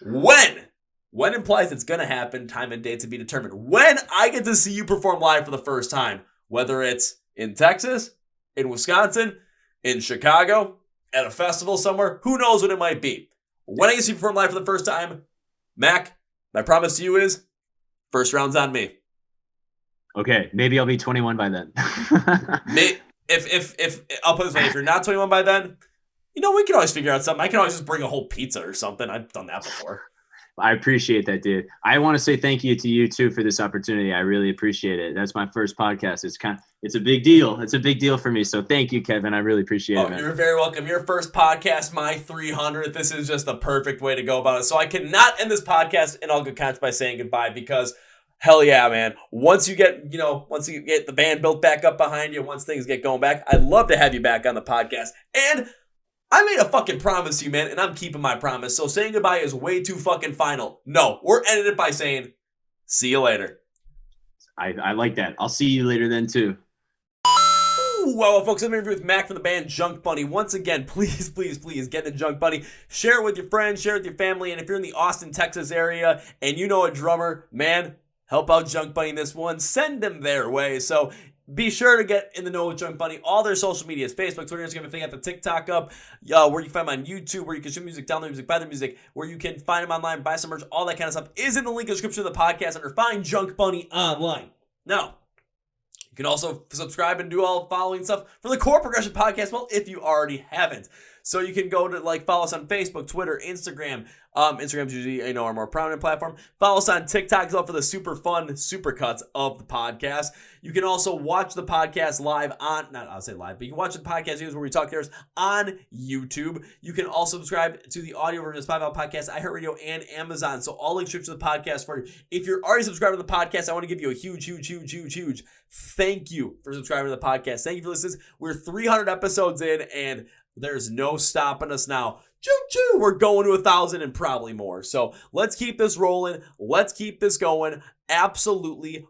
When implies it's going to happen, time and date to be determined. When I get to see you perform live for the first time, whether it's in Texas, in Wisconsin, in Chicago, at a festival somewhere, who knows what it might be. When I get to see you perform live for the first time, Mac, my promise to you is first round's on me. Okay, maybe I'll be 21 by then. If I'll put it this way, if you're not 21 by then, you know, we can always figure out something. I can always just bring a whole pizza or something. I've done that before. I appreciate that, dude. I want to say thank you to you too for this opportunity. I really appreciate it. That's my first podcast. It's a big deal. It's a big deal for me. So thank you, Kevin. I really appreciate it, man. You're very welcome. Your first podcast, my 300th. This is just the perfect way to go about it. So I cannot end this podcast in all good conscience by saying goodbye, because hell yeah, man. Once you get the band built back up behind you, once things get going back, I'd love to have you back on the podcast. And I made a fucking promise to you, man, and I'm keeping my promise. So saying goodbye is way too fucking final. No, we're ending it by saying, see you later. I like that. I'll see you later then too. Well, folks, I'm interviewing with Mac from the band JunkBunny. Once again, please get into JunkBunny. Share it with your friends, share it with your family, and if you're in the Austin, Texas area and you know a drummer, man, help out JunkBunny in this one. Send them their way. So be sure to get in the know with JunkBunny. All their social medias, Facebook, Twitter, Instagram, everything. Got the TikTok up, where you can find them on YouTube, where you can stream music, download music, buy their music, where you can find them online, buy some merch, all that kind of stuff is in the link in the description of the podcast under Find JunkBunny Online. Now, You can also subscribe and do all the following stuff for the Chord Progression Podcast, well, if you already haven't. So you can go to follow us on Facebook, Twitter, Instagram. Instagram's usually, our more prominent platform. Follow us on TikTok as well for the super fun supercuts of the podcast. You can also watch the podcast live on, I'll say live, but you can watch the podcast videos where we talk theirs on YouTube. You can also subscribe to the audio version of Spotify Podcast, iHeartRadio, and Amazon. So all links to the podcast for you. If you're already subscribed to the podcast, I want to give you a huge thank you for subscribing to the podcast. Thank you for listening. We're 300 episodes in, and there's no stopping us now. Choo-choo! We're going to 1,000 and probably more. So let's keep this rolling. Let's keep this going. Absolutely,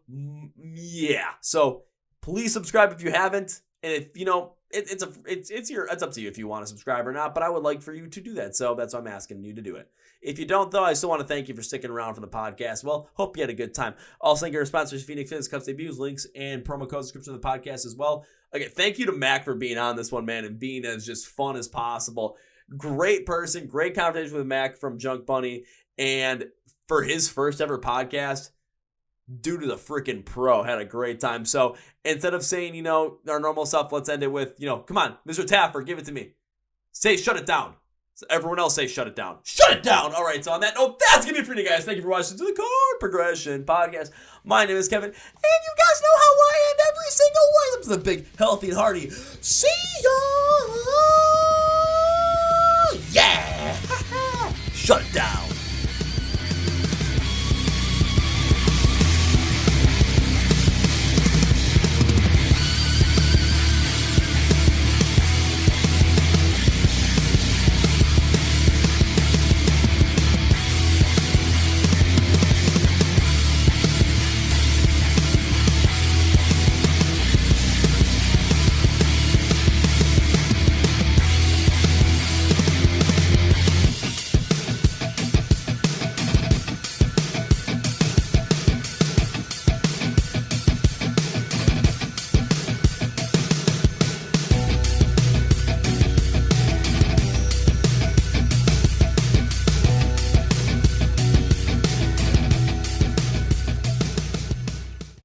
yeah. So please subscribe if you haven't. And if it's up to you if you want to subscribe or not. But I would like for you to do that. So that's why I'm asking you to do it. If you don't, though, I still want to thank you for sticking around for the podcast. Well, hope you had a good time. Also, thank you to our sponsors, Phoenix Fitness, Cups Debuts, links, and promo code description of the podcast as well. Okay, thank you to Mac for being on this one, man, and being as just fun as possible. Great person, great conversation with Mac from JunkBunny, and for his first ever podcast, dude is a freaking pro. Had a great time. So instead of saying, our normal stuff, let's end it with, come on, Mr. Taffer, give it to me. Say, shut it down. So everyone else say, shut it down. Shut it down. All right, so on that note, that's going to be it for you guys. Thank you for watching the Chord Progression Podcast. My name is Kevin, and you guys know how I end every single one. Up to the big, healthy, and hearty. See ya. Yeah. Shut it down.